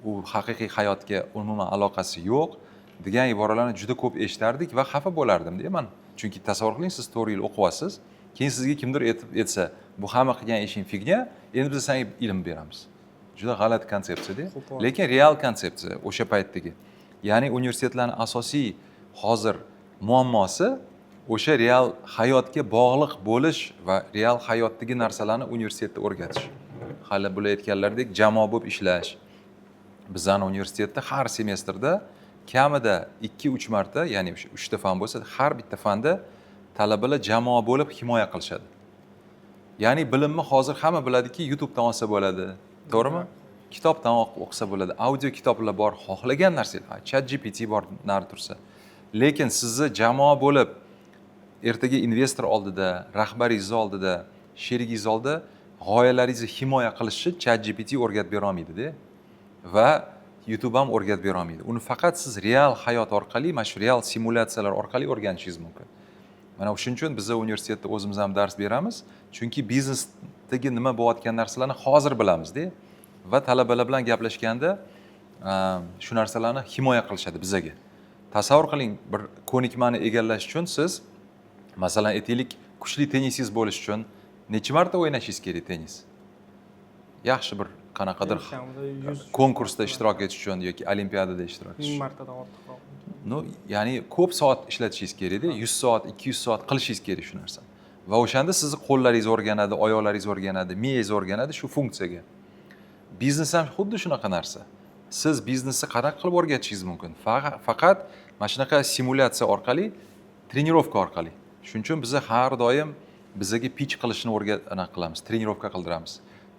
u haqiqiy hayotga umuman aloqasi yo'q degan iboralarni juda ko'p eshitardik va xafa bo'lardim-da men. Chunki tasavvur qiling, siz 4 yil o'qiyapsiz, keyin sizga kimdir aytsa, bu hamma qilgan ishing fignya, endi biz senga ilm beramiz. Juda g'alati konsepsiya-da. Lekin real konsepsiya o'sha paytdagi. Ya'ni universitetlarning asosiy hozir muammosi o'sha real hayotga bog'liq bo'lish va real hayotdagi narsalarni universitetda o'rgatish. Hali bular aytganlaridek jamoa bo'lib ishlash. Bizning universitetda har semestrda kamida 2-3 marta, ya'ni 3 ta fan bo'lsa, har bitta fanda talabalar jamoa bo'lib himoya qilishadi. Ya'ni bilimni hozir hamma biladiki, YouTubedan olsa bo'ladi, to'g'rimi? Kitobdan o'qisa bo'ladi, audio kitoblar bor, xohlagan narsalar, ChatGPT bor nari tursa. Lekin sizni jamoa bo'lib ertaga investor oldida, rahbaringiz oldida, sherigingiz oldida g'oyalaringizni himoya qilishni ChatGPT o'rgatib bera olmaydi-da. Va YouTube ham o'rgatib bera olmaydi. Uni faqat siz real hayot orqali, mana shu real simulyatsiyalar orqali o'rganishingiz mumkin. Mana shuning uchun biz universitetda o'zimiz ham dars beramiz, chunki biznesdagi nima bo'layotgan narsalarni hozir bilamiz-da. Va talabalar bilan gaplashganda shu narsalarni himoya qilishadi bizga. Tasavvur qiling, bir ko'nikmani egallash uchun siz, masalan, aytaylik, kuchli tennisingiz bo'lish uchun necha marta o'ynashingiz kerak tennis? Yaxshi bir qanaqadir konkursda ishtirok etish uchun yoki olimpiadada ishtirok etish. 1000 martadan ortiqroq. Ya'ni ko'p soat ishlatishingiz kerak-da, 100 soat, 200 soat qilishingiz kerak shu narsa. Va o'shanda sizni qo'llaringiz o'rganadi, oyoqlaringiz o'rganadi, miyangiz o'rganadi shu funksiyaga. Biznes ham xuddi shunaqa narsa. Siz biznesni qanaqa qilib o'rgatishingiz mumkin? Faqat mana shunaqa simulyatsiya orqali, trenirovka orqali. Shuning uchun biz har doim bizga pitch qilishni qilamiz, trenirovka qildiramiz.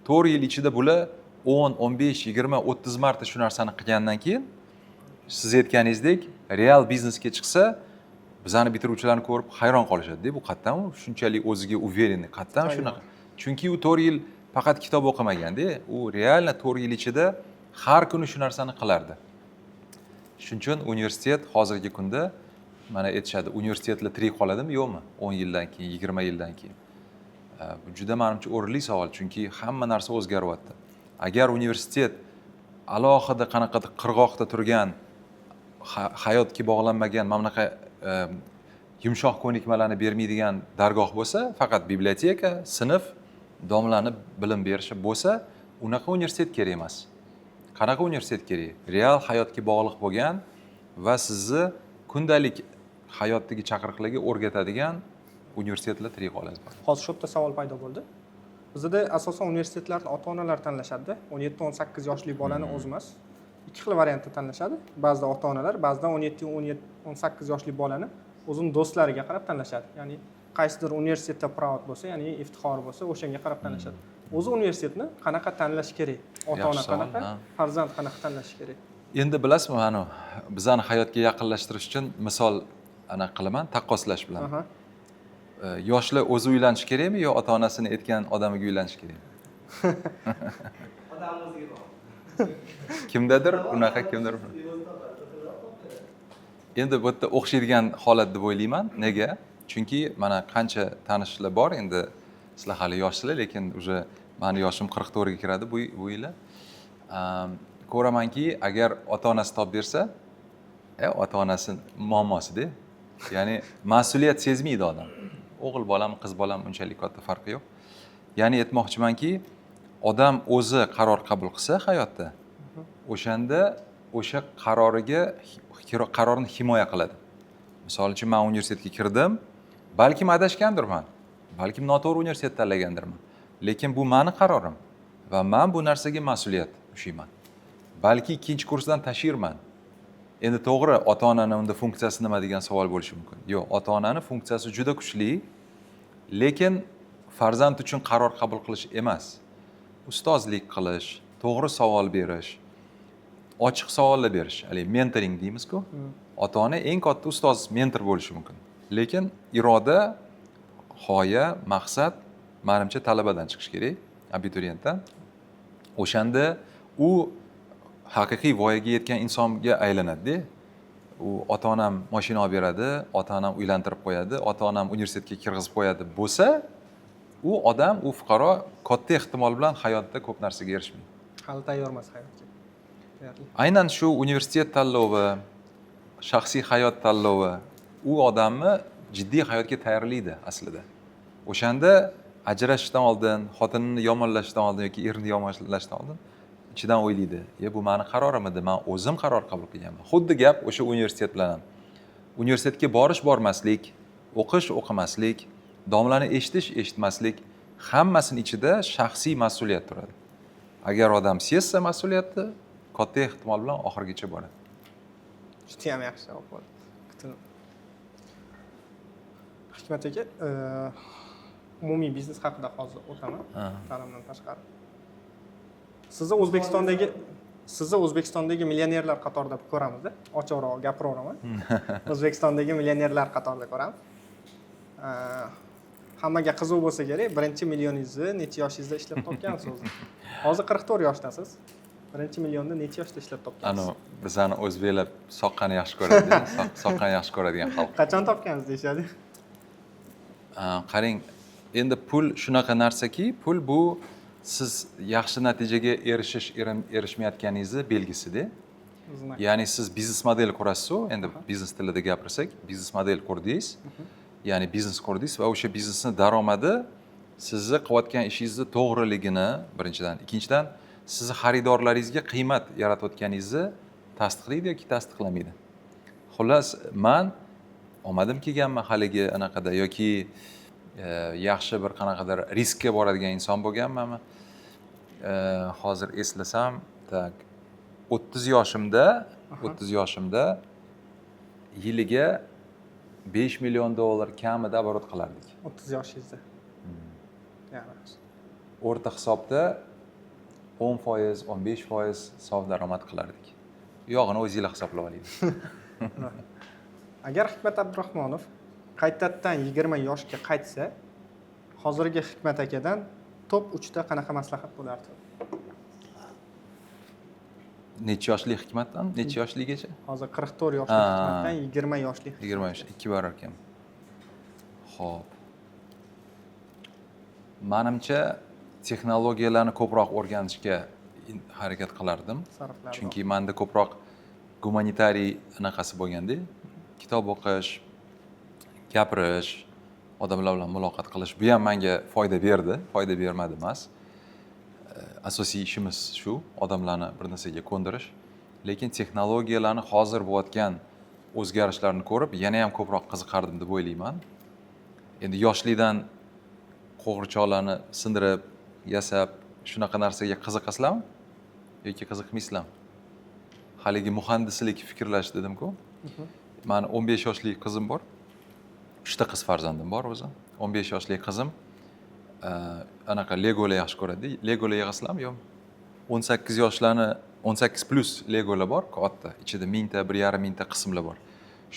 4 yil ichida bular 10, 15, 20, 30 marta shu narsani qilgandan keyin siz aytganingizdek real biznesga chiqsa, bizani bitiruvchilarni ko'rib hayron qolishadi-da. Bu qayerdan u shunchalik o'ziga uverenni, qayerdan shunaqa? Chunki u 4 yil faqat kitob o'qimagan-da. U realni 4 yil ichida har kuni shu narsani qilardi. Shuning uchun universitet hozirgi kunda mana aytishadi, universitetlar tirik qoladimi, yo'qmi? 10 yildan keyin, 20 yildan keyin. Bu juda menimcha o'rinli savol, chunki hamma narsa o'zgaryapti. Agar universitet alohida qanaqadir qirg'oqda turgan, hayotga bog'lanmagan, mana bunaqa yumshoq ko'nikmalarni bermaydigan dargoh bo'lsa, faqat biblioteka, sinf, domlani bilim berishi bo'lsa, unaqa universitet kerak emas. Qanaqa universitet kerak? Real hayotga bog'liq bo'lgan va sizni kundalik hayotdagi chaqiriqlarga o'rgatadigan universitetlar tirik qoladi. Hozir shu yerda savol paydo bo'ldi. Bizda asosan universitetlarni ota-onalar tanlashadi. 17-18 yoshli bolani o'zi emas. Ikki xil variantda tanlashadi. Ba'zida ota-onalar, ba'zida 17-18 yoshli bolani o'zining do'stlariga qarab tanlashadi. Ya'ni qaysidir universitetda proud bo'lsa, ya'ni iftixor bo'lsa, o'shanga qarab tanlashadi. O'zi universitetni qanaqa tanlash kerak? Ota-ona qanaqa, farzand qanaqa tanlash kerak? Endi bilasizmi, mana bizani hayotga yaqinlashtirish uchun misol qilaman, taqqoslash bilan. Yoshlar o'zi uylanish kerakmi yo ota-onasini aytgan odamiga uylanish kerakmi? Kimdadir unaqa, kimdir. Endi bu yerda o'xshaydigan holat deb o'ylayman. Nega? Chunki mana qancha tanishlar bor, endi sizlar hali yoshsizlar, lekin уже meni yoshim 44 ga kiradi bu yil. ko'ramanki, agar ota-onasi topib bersa, ota-onasi muammosida. Ya'ni mas'uliyat sezmaydi odam. O'g'il bolami, qiz bolami unchalik katta farqi yo'q. Ya'ni aytmoqchimanki, odam o'zi qaror qabul qilsa hayotda, o'shanda o'sha qarorni himoya qiladi. Misol uchun men universitetga kirdim, balkim adashgandirman, balkim noto'g'ri universitet tanlagandirman, lekin bu meni qarorim va men bu narsaga mas'uliyat ushlayman. Balki ikkinchi kursdan tashirman. Endi to'g'ri, ota-onani unda funksiyasi nima degan savol bo'lishi mumkin. Yo'q, ota-onani funksiyasi juda kuchli, lekin farzand uchun qaror qabul qilish emas. Ustozlik qilish, to'g'ri savol berish, ochiq savollar berish, ya'ni mentoring deymiz-ku. Ota-ona eng katta ustoz, mentor bo'lishi mumkin. Lekin iroda, g'oya, maqsad menimcha talabadan chiqishi kerak, abituriyentdan. O'shanda u haqiqiy voyaga yetgan insonga aylanadi-da. U ota-onam mashina olib beradi, ota-onam uylantirib qo'yadi, ota-onam universitetga kirgizib qo'yadi bo'lsa, u odam, u fuqaro katta ehtimol bilan hayotda ko'p narsaga erishmaydi. Hali tayyor emas hayotga. Deyarli. Aynan shu universitet tanlovi, shaxsiy hayot tanlovi u odamni jiddiy hayotga tayyorlaydi aslida. O'shanda ajrashishdan oldin, xotinini yomonlashdan oldin yoki erini yomonlashdan oldin ichidan o'ylaydi, bu meni qarorim edi, men o'zim qaror qabul qilganman. Xuddi gap o'sha universitet bilan ham. Universitetga bormaslik, o'qimaslik, domlani eshitmaslik, hammasini ichida shaxsiy mas'uliyat turadi. Agar odam sezsa mas'uliyatni, katta ehtimol bilan oxirigacha boradi. Juda ham yaxshi javob bo'ldi. Kutilib. Hikmat aka, umumiy biznes haqida hozir o'taman, ta'limdan tashqari. Sizni O'zbekistondagi millionerlar qatorida ko'ramiz-da. Ochiqroq gapiraveraman. O'zbekistondagi millionerlar qatorida ko'ramiz. Hammaga qiziq bo'lsa kerak, birinchi millioningizni necha yoshingizda ishlab topgansiz o'zi? Hozir 44 yoshdasiz. Birinchi millionni necha yoshda ishlab topgansiz? Bizani o'zbeklar soqqani yaxshi ko'radi, soqqani yaxshi ko'radigan xalq. Qachon topgansiz deyshadi? Qarang, endi pul shunaqa narsaki, pul bu siz yaxshi natijaga erishmayotganingizni belgisi-da. Ya'ni siz biznes model qurasiz-ku, endi biznes tilida gapirsak, biznes model qurdingiz. Ya'ni biznes qurdingiz va o'sha biznesning daromadi sizni qilayotgan ishingizni to'g'riligini birinchidan, ikkinchidan sizni xaridorlaringizga qiymat yaratayotganingizni tasdiqlaydi yoki tasdiqlamaydi. Xullas, men omadim kelganman haligi anaqada yoki yaxshi bir qanaqadir riskka boradigan inson bo'lganmanmi? Hozir eslasam, tak 30 yoshimda yiliga 5 million dollar kamida oborot qilardik. 30 yoshingizda. Yaxshi. O'rta hisobda 10%, 15% sof daromad qilardik. Yo'g'ini o'zingizlar hisoblab oling. Agar Hikmat Abdurahmonov qaytadan 20 yoshga qaytsa, hozirgi Hikmat akadan top 3 ta qanaqa maslahat bo'lardi? Necha yoshli Hikmatdan? Necha yoshligacha? Hozir 44 yoshli Hikmatdan 20 yoshli. 20 yosh, 2 barobar kam. Xo'p. Menimcha texnologiyalarni ko'proq o'rganishga harakat qilardim. Chunki menda ko'proq gumanitariy anaqasi bo'lganda, kitob o'qish, gapirish, odamlar bilan muloqot qilish bu ham menga foyda berdi, foyda bermadi emas. Asosiy ishimiz shu, odamlarni bir narsaga ko'ndirish. Lekin texnologiyalarni hozir bo'layotgan o'zgarishlarni ko'rib, yana ham ko'proq qiziqardim deb o'ylayman. Endi yoshlikdan qo'g'irchoqlarni sindirib, yasab, shunaqa narsaga qiziqasizlarmi yoki qiziqmaysizlarmi? Haligi muhandislik fikrlash dedim-ku. Meni 15 yoshli qizim bor. 3 ta qiz farzandim bor o'zi. 15 yoshli qizim anaqa legolar yaxshi ko'radi. Legolar yig'asizlarmi yo'qmi? 18 yoshlarni 18 plus legolar bor, katta. Ichida 1000 ta, 1,5 ta qismlar bor.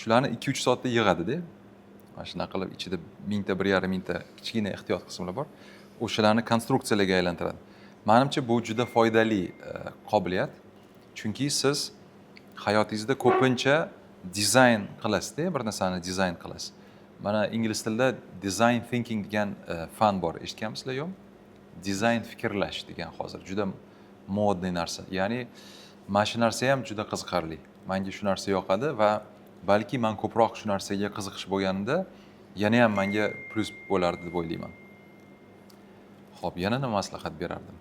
Shularni 2-3 soatda yig'adi-da. Mana shunaqa qilib ichida 1000 ta, 1,5 ta kichkina ehtiyot qismlar bor. O'shalarni konstruksiyalarga aylantiradi. Menimcha bu juda foydali qobiliyat. Chunki siz hayotingizda ko'pincha dizayn qilasiz-da, bir narsani dizayn qilasiz. Mana ingliz tilida design thinking degan fan bor. Eshitganmisizlar yo'qmi? Dizayn fikrlash degan hozir juda modniy narsa. Ya'ni mana shu narsa ham juda qiziqarli. Menga shu narsa yoqadi va balki men ko'proq shu narsaga qiziqish bo'lganida yana ham menga plus bo'lardi deb o'ylayman. Xo'p, yana nima maslahat berardim?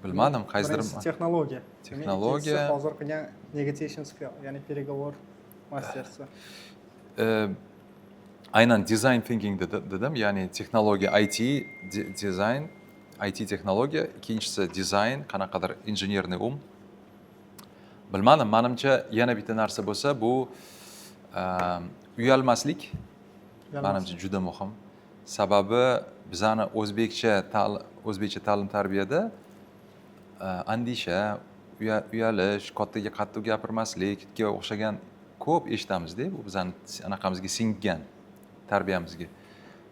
Bilmadim, qaysidir Birinchisi texnologiya. Texnologiya. Ikkinchisi hozir qilgan negotiation skill, ya'ni perеговор mastersi. Aynan design thinking dedim, ya'ni texnologiya IT design, IT texnologiya, ikkinchisi design, qanaqadir injenerniy Bilmadim, menimcha yana bitta narsa bo'lsa, bu uyalmaslik. Menimcha juda muhim. Sababi bizani o'zbekcha ta'lim tarbiyada andisha, uyalish, kattaga qattiq gapirmaslikka o'xshagan ko'p eshitamiz-da, bu bizani anaqamizga singgan tarbiyamizga.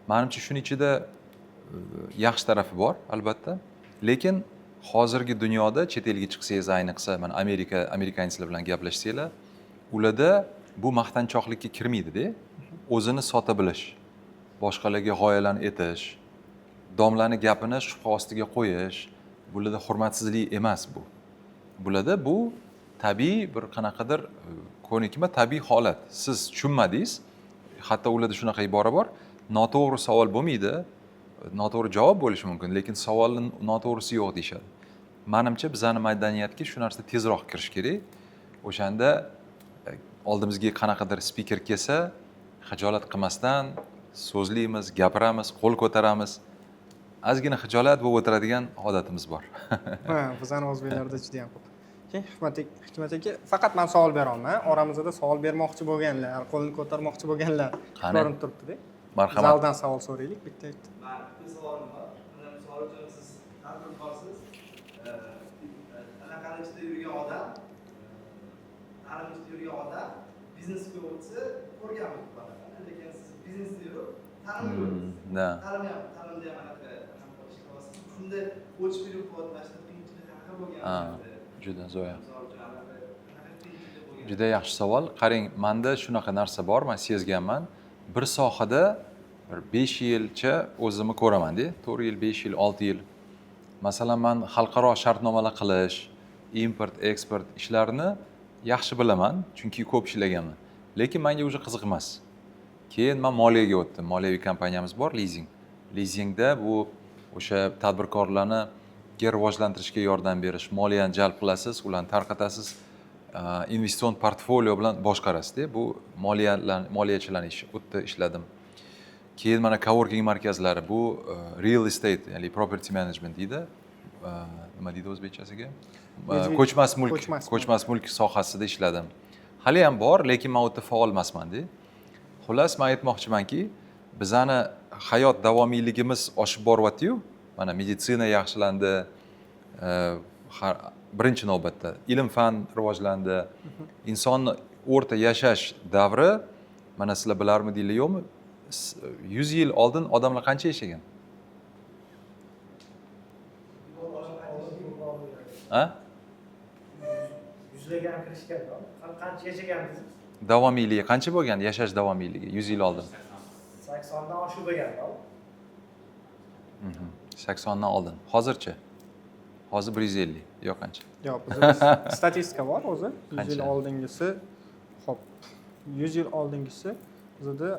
Menimcha shuning ichida yaxshi tarafi bor, albatta. Lekin hozirgi dunyoda chet elga chiqsangiz, ayniqsa, mana amerikanlar bilan gaplashsanglar, ularda bu maqtanchoqlikka kirmaydi-da. O'zini sota bilish, boshqalarga g'oyalarni etish, domlaning gapini shubha ostiga qo'yish, bularda hurmatsizlik emas bu. Bularda bu tabiiy bir qanaqadir ko'nikma, tabiiy holat. Siz tushunmadingiz, hatto ularda shunaqa ibora bor, noto'g'ri savol bo'lmaydi, noto'g'ri javob bo'lishi mumkin, lekin savolning noto'g'risi yo'q deyshadi. Menimcha bizani madaniyatga shu narsa tezroq kirish kerak. O'shanda oldimizga qanaqadir speaker kelsa, xijolat qilmasdan so'zlaymiz, gapiramiz, qo'l ko'taramiz. Ozgina xijolat bo'lib o'tiradigan odatimiz bor. Ha, bizani o'zbeklarda juda ham ko'p. Keyin Hikmat aka, faqat men savol bera olmayman. Oramizda savol bermoqchi bo'lganlar, qo'lni ko'tarmoqchi bo'lganlar ko'rinib turibdi-da. Marhamat. Zaldan savol so'raylik bitta. Bir savolim bor. Mana misol uchun siz tadbirkorsiz, anaqani ichida yurgan odam, ta'lim ichida yurgan odam biznesga o'tsa ko'rganmiz bu anaqani. Lekin siz biznesda yurib, ta'limga o'tasiz. Ta'limda ham anaqa ishlayapsiz. Shunda o'ch berib qolishda qiyinchilik qanaqa bo'lgan? Juda zo'r. Juda yaxshi savol. Qarang, menda shunaqa narsa bor, men sezganman. Bir sohada 5 yilcha o'zimni ko'raman-da, 4 yil, 5 yil, 6 yil. Masalan, men xalqaro shartnomalar qilish, import, eksport ishlarini yaxshi bilaman, chunki ko'p ishlaganman. Lekin menga o'zi qiziq emas. Keyin men moliyaga o'tdim. Moliyaviy kompaniyamiz bor, leasing. Leasingda bu o'sha tadbirkorlarni rivojlantirishga yordam berish, moliyani jalb qilasiz, ularni tarqatasiz, investitsion portfolio bilan boshqarasiz-da. Bu moliyachilarning ishi, u yerda ishladim. Keyin mana coworking markazlari, bu real estate, ya'ni property management deydi. Nima deydi o'zbekchasiga? Ko'chmas mulk sohasida ishladim. Hali ham bor, lekin men u yerda faol emasman-da. Xullas, men aytmoqchimanki, bizani hayot davomiyligimiz oshib boryapti-yu. Mana meditsina yaxshilandi, birinchi navbatda ilm fan rivojlandi, insonni o'rta yashash davri, mana sizlar bilarmidinglar yo'qmi, 100 yil oldin odamlar qancha yashagan? Ha? Yuzlagan kirishgan, qancha yashaganmiz? Davomiyligi qancha bo'lgan, yashash davomiyligi 100 yil oldin? 80dan oshib bo'lgan. 80 dan oldin. Hozirchi? Hozir 150, yo'q qancha? Yo'q, bizda statistika bor o'zi. 100 yil Qancha? oldingisi, xo'p, 100 yil oldingisi bizda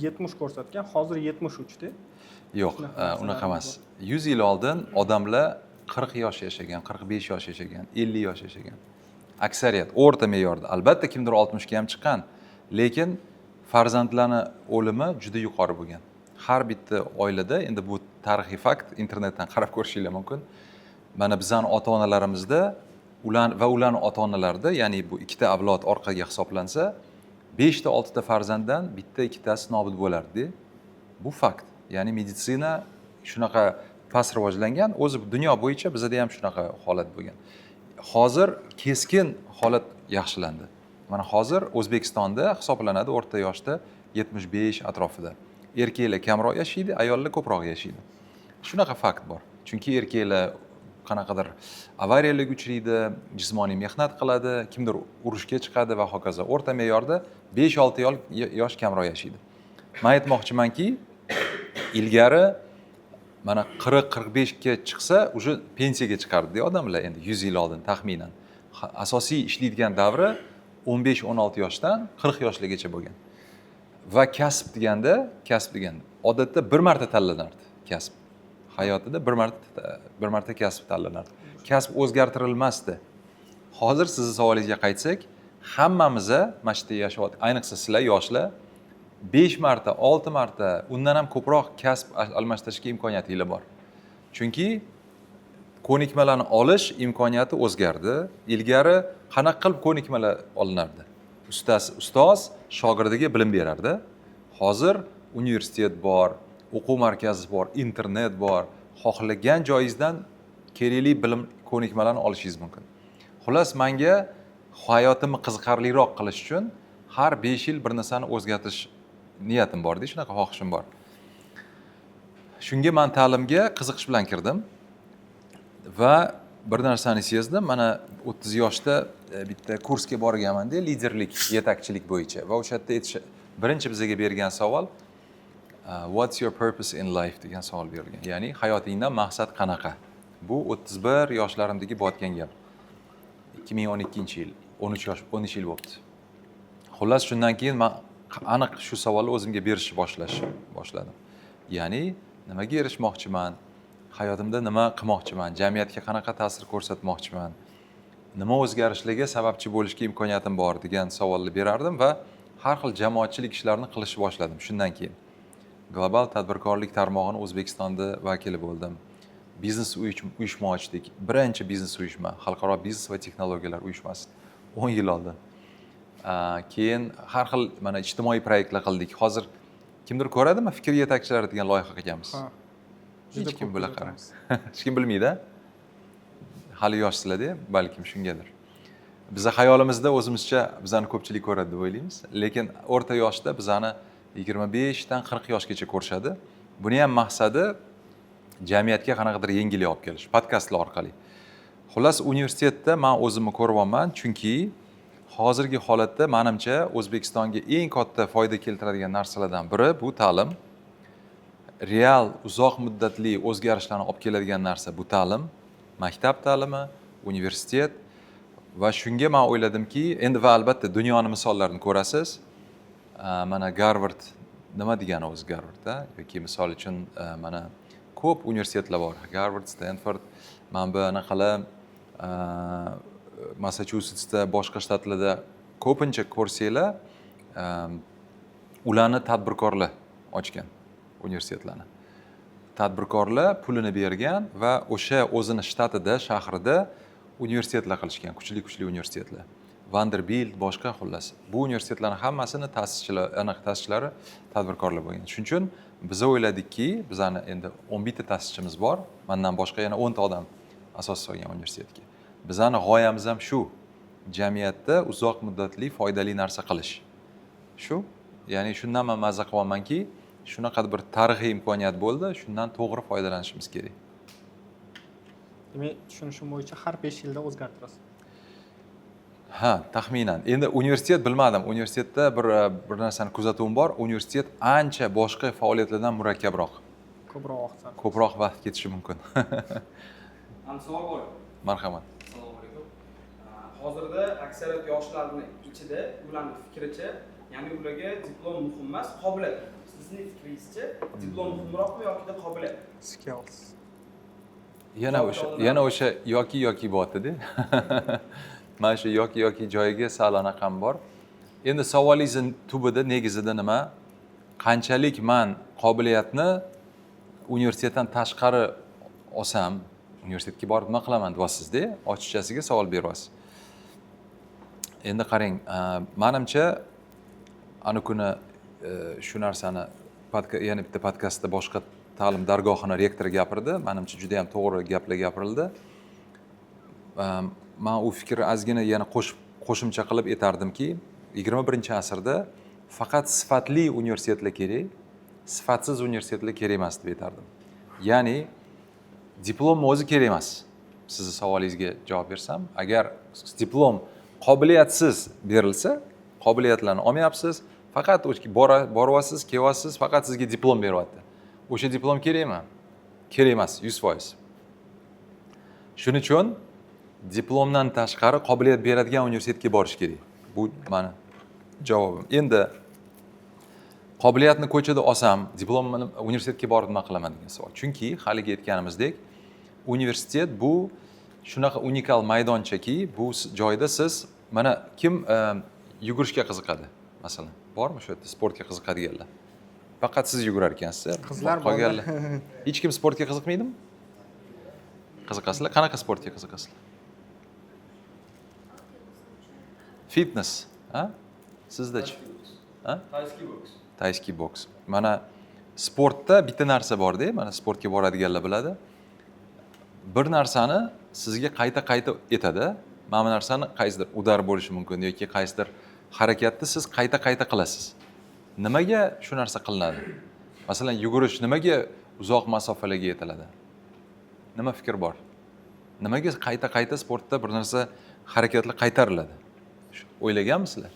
70 ko'rsatgan, hozir 73 da. Yo'q, unaqa emas. 100 yil oldin odamlar 40 yosh yashagan, 45 yosh yashagan, 50 yosh yashagan. Aksariyat o'rta me'yorda. Albatta kimdir 60 ga ham chiqqan, lekin farzandlarning o'limi juda yuqori bo'lgan. Har bitta oilada, endi bu tarixiy fakt, internetdan qarab ko'rishingiz mumkin. Mana bizning ota-onalarimizda ularning ota-onalarida, ya'ni bu ikkita avlod orqaga hisoblansa, 5 ta 6 ta farzanddan bitta ikkitasi nobud bo'lardi. Bu fakt. Ya'ni meditsina shunaqa past rivojlangan, o'zi dunyo bo'yicha bizda ham shunaqa holat bo'lgan. Hozir keskin holat yaxshilandi. Mana hozir O'zbekistonda hisoblanadi o'rta yoshda 75 atrofida. Erkaklar kamroq yashaydi, ayollar ko'proq yashaydi. Shunaqa fakt bor. Chunki erkaklar qanaqadir avariyalarga uchraydi, jismoniy mehnat qiladi, kimdir urushga chiqadi va hokazo. O'rta me'yorda 5-6 yosh kamroq yashaydi. Men aytmoqchimanki, ilgari mana 40-45 ga chiqsa уже pensiyaga chiqardi odamlar endi 100 yil oldin taxminan. Asosiy ishlaydigan davri 15-16 yoshdan 40 yoshlargacha bo'lgan. Va kasb deganda odatda bir marta tanlanardi kasb. Hayotida bir marta kasb tanlanardi. Kasb o'zgartirilmasdi. Hozir sizni savolingizga qaytsak, hammamiz mana shu yerda yashayapti, ayniqsa sizlar yoshlar 5 marta, 6 marta, undan ham ko'proq kasb almashtirishga imkoniyatingiz bor. Chunki ko'nikmalarni olish imkoniyati o'zgardi. Ilgari qanaqa qilib ko'nikmalar olinardi? Ustoz shogirdiga bilim berardi. Hozir universitet bor, o'quv markazi bor, internet bor. Xohlagan joyingizdan kerakli bilim ko'nikmalarni olishingiz mumkin. Xullas, menga hayotimni qiziqarliroq qilish uchun har 5 yil bir narsani o'zgartirish niyatim bor-da, shunaqa xohishim bor. Shunga men ta'limga qiziqish bilan kirdim va bir narsani sezdim. Mana 30 yoshda bitta kursga borganman-da, liderlik, yetakchilik bo'yicha va o'sha yerda birinchi bizga bergan savol what's your purpose in life degan savol berilgan. Ya'ni hayotingdan maqsad qanaqa? Bu 31 yoshlarimdagi botgan gap. 2012-yil, 13 yil bo'ldi. Xullas, shundan keyin men aniq shu savolni o'zimga berishni boshladim. Ya'ni nimaga erishmoqchiman? Hayotimda nima qilmoqchiman? Jamiyatga qanaqa ta'sir ko'rsatmoqchiman? Nima o'zgarishlarga sababchi bo'lishga imkoniyatim bor degan savolni berardim va har xil jamoatchilik ishlarini qilishni boshladim. Shundan keyin global tadbirkorlik tarmog'ini O'zbekistonda vakili bo'ldim. Biznes uyushma ochdik. Birinchi biznes uyushma, xalqaro biznes va texnologiyalar uyushmasi 10 yil oldin. Keyin har xil mana ijtimoiy proyektlar qildik. Hozir kimdir ko'radimi? Fikr yetakchilari degan loyiha qilganmiz. Ha. Hech kim bila qarang. Hech kim bilmaydi. Hali yoshsizlar-da, balkim shungadir. Biza hayolimizda o'zimizcha bizani ko'pchilik ko'radi deb o'ylaymiz, lekin o'rta yoshda bizani 25 dan 40 yoshgacha ko'rishadi. Buni ham maqsadi jamiyatga qanaqadir yengillik olib kelish, podkastlar orqali. Xullas, universitetda men o'zimni ko'ryapman, chunki hozirgi holatda menimcha O'zbekistonga eng katta foyda keltiradigan narsalardan biri bu ta'lim. Real, uzoq muddatli o'zgarishlarni olib keladigan narsa bu ta'lim, maktab ta'limi, universitet va shunga men o'yladimki, endi va albatta dunyoni misollarini ko'rasiz. Mana Harvard nima degani o'zi Harvardda yoki misol uchun mana ko'p universitetlar bor. Harvard, Stanford, mana bu anaqalar Massachusettsda, boshqa shtatlarda ko'pincha ko'rsanglar, ularni tadbirkorlar ochgan universitetlarni. Tadbirkorlar pulini bergan va o'sha o'zini shtatida, shahrida universitetlar qilishgan, kuchli universitetlar. Vanderbilt, boshqa xullas. Bu universitetlarning hammasini ta'sischilari tadbirkorlar bo'lgan. Shuning uchun biz o'yladikki, bizani endi 11 ta ta'sischimiz bor. Mendan boshqa yana 10 ta odam asos solgan universitetga. Bizani g'oyamiz ham shu. Jamiyatda uzoq muddatli foydali narsa qilish. Shu, ya'ni shundan men mazza qilyapmanki, shunaqa bir tarixiy imkoniyat bo'ldi, shundan to'g'ri foydalanishimiz kerak. Demak, tushunishim bo'yicha har 5 yilda o'zgartirasiz. Ha, taxminan. Endi universitet bilmadim. Universitetda bir narsani kuzatuvim bor. Universitet ancha boshqa faoliyatlardan murakkabroq. Ko'proq vaqt ketishi mumkin. Savol bor. Marhamat. Assalomu alaykum. Hozirda aksariyat yoshlarning ichida ularning fikricha, ya'ni ularga diplom muhim emas, qobiliyat. Sizning fikringizcha, diplom muhimroqmi yoki qobiliyat? Skills. Yana o'sha yoki botdi-da. Mana shu yoki joyiga sal anaqam bor. Endi savolingiz tubida negizida nima? Qanchalik men qobiliyatni universitetdan tashqari olsam, universitetga borib nima qilaman deyapsiz-da, ochiqchasiga savol beryapsiz. Endi qarang, menimcha ana kuni shu narsani yana bitta podkastda boshqa ta'lim dargohini rektori gapirdi. Menimcha juda ham to'g'ri gaplar gapirildi. Men u fikrni ozgina yana qo'shimcha qilib aytardimki, 21-asrda faqat sifatli universitetlar kerak, sifatsiz universitetlar kerak emas deb aytardim. Ya'ni diplom o'zi kerak emas. Sizning savolingizga javob bersam, agar diplom qobiliyatsiz berilsa, qobiliyatlarni olmayapsiz, faqat boryapsiz, kelyapsiz, faqat sizga diplom beryapti. O'sha diplom kerakmi? kerak emas 100%. Shuning uchun diplomdan tashqari qobiliyat beradigan universitetga borish kerak. Bu mani javobim. Endi qobiliyatni ko'chada olsam, diplomni universitetga borib nima qilaman degan savol. Chunki haligi aytganimizdek, universitet bu shunaqa unikal maydonchaki, bu joyda siz mana kim yugurishga qiziqadi, masalan, bormi shu yerda sportga qiziqadiganlar? Faqat siz yugurar ekansiz. Qizlar qolganlar. Hech kim sportga qiziqmaydimi? Qiziqasizlar? Qanaqa sportga qiziqasizlar? Fitness, ha? Sizda-chi? Ha? Tayski boks. Mana sportda bitta narsa bor-da, mana sportga boradiganlar biladi. Bir narsani sizga qayta etadi. Mana bu narsani qaysidir udar bo'lishi mumkin yoki qaysidir harakatni siz qayta qilasiz. Nimaga shu narsa qilinadi? Masalan, yugurish nimaga uzoq masofalarga yetiladi? Nima fikr bor? Nimaga qayta sportda bir narsa harakatlar qaytariladi? O'ylaganmisizlar?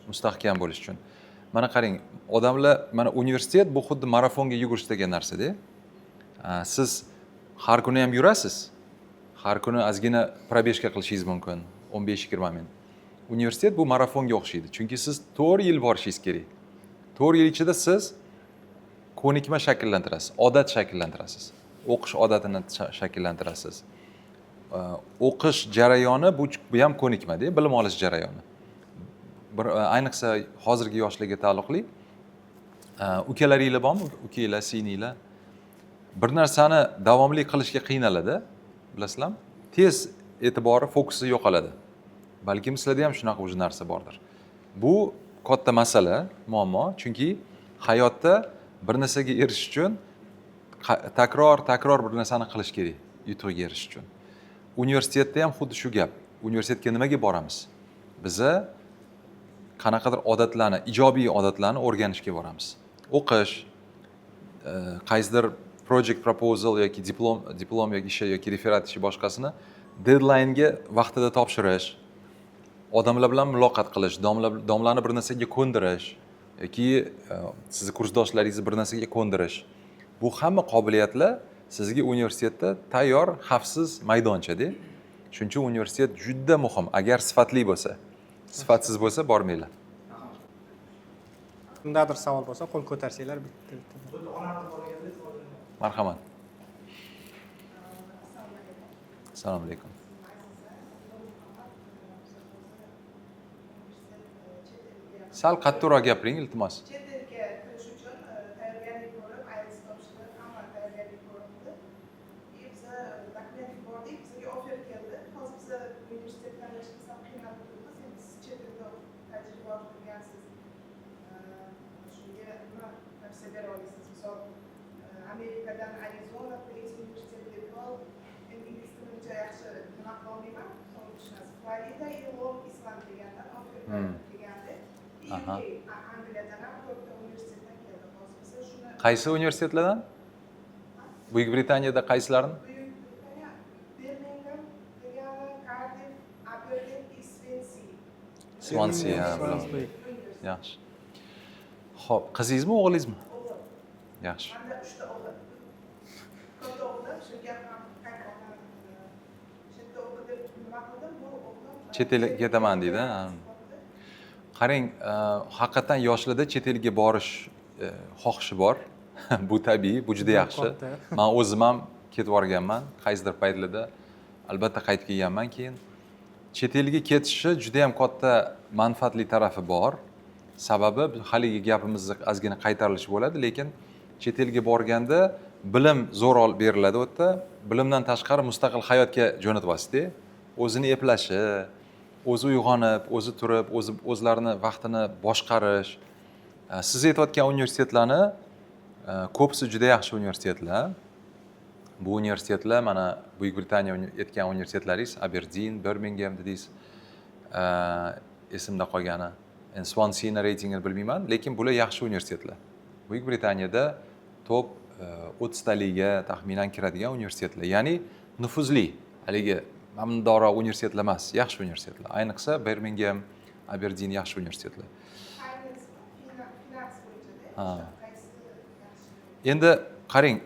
Mustahkam bo'lish uchun. Mana qarang, odamlar, mana universitet bu xuddi marafonga yugurish degan narsa-da. Siz har kuni ham yurasiz. Har kuni ozgina probежка qilishingiz mumkin, 15-20 minut. Universitet bu marafonga o'xshaydi. Chunki siz 4 yil borishingiz kerak. 4 yil ichida siz ko'nikma shakllantirasiz, odat shakllantirasiz. O'qish odatini shakllantirasiz. O'qish jarayoni bu ham ko'nikma-da, bilim olish jarayoni. Ayniqsa hozirgi yoshlarga taalluqli. Ukalaringlar bormi? Ukanglar, sininglar bir narsani davomli qilishga qiynaladi, bilasizlarmi? Tez e'tibori, fokusi yo'qoladi. Balkim sizlarda ham shunaqa o'zi narsa bordir. Bu katta masala, muammo, chunki hayotda bir narsaga erishish uchun takror bir narsani qilish kerak, yutuqqa erishish uchun. Universitetda ham xuddi shu gap. Universitetga nimaga boramiz? Biza qanaqadir odatlarni, ijobiy odatlarni o'rganishga boramiz. O'qish, qaysidir project proposal yoki diplom yoki ish yoki referat ishi boshqasini deadline-ga vaqtida topshirish, odamlar bilan muloqot qilish, domlarni bir narsaga ko'ndirish yoki sizni kursdoshlaringizni bir narsaga ko'ndirish. Bu hamma qobiliyatlar sizga universitetda tayyor, xavfsiz maydonchada. Shuning uchun universitet juda muhim. Agar sifatli bo'lsa, sifatsiz bo'lsa bormanglar. Kimdadir savol bo'lsa, qo'l ko'tarsanglar bitta. Marhamat. Assalomu alaykum. Sal qattiqroq gapiring, iltimos. Chet elga kirish uchun tayyorgarlik ko'rib, IELTS topshirib, hamma tayyorgarlik ko'ribdi. Biza dokument yubordik, bizga offer keldi. Hozir biza universitet tanlashimiz ham qiynalib turibmiz. Endi siz chet elda tajriba olib turgansiz. Shunga nima tavsiya bera olasiz? Misol, Amerikadan Arizona State University DePaul, ingliz tilini yaxshi nima qila olmayman, so'ng tushunasiz. Florida, Ilon, Island degandan offer kelgandi. Angliyadan ham to'rtta universitetdan keldi. Hozir biza shuni Qaysi universitetlardan? Buyuk Britaniyada qaysilarini? Buyuk Britaniya, Birmingham, Cardiff, Aberdeen, Swansea. Swansea, bilaman. Yaxshi. Xo'p, qizingizmi, o'g'lingizmi? Yaxshi. Manda 3 ta o'g'il. Katta o'g'lim shunga ham qaytmoqdan. Chetda o'qib nima qildim? Bu o'g'lim Chet elga ketaman deydi. Qarang, haqiqatan yoshlarda chet elga borish xohishi bor. Bu tabiiy, bu juda yaxshi. Men o'zim ham ketib borganman, qaysidir paytlarda albatta qaytib kelganman keyin. Chet elga ketishi juda ham katta manfaatli tarafi bor. Sababi haligi gapimizni ozgina qaytarilishi bo'ladi, lekin chet elga borganda bilim zo'r olib beriladi u yerda. Bilimdan tashqari mustaqil hayotga jo'natib olasiz-da. O'zini eplashi, o'zi uyg'onib, o'zi turib, o'zlarini vaqtini boshqarish. Siz aytayotgan universitetlarni ko'psi juda yaxshi universitetlar. Bu universitetlar mana Buyuk Britaniya aytgan universitetlaringiz, Aberdeen, Birmingham dedingiz. Esimda qolgani. Swansea reytingini bilmayman, lekin bular yaxshi universitetlar. Buyuk Britaniyada top 30 taliga taxminan kiradigan universitetlar. Ya'ni nufuzli, haligi mamnundora universitetlar emas, yaxshi universitetlar. Ayniqsa Birmingham, Aberdeen yaxshi universitetlar. finans bo'yicha Endi qarang,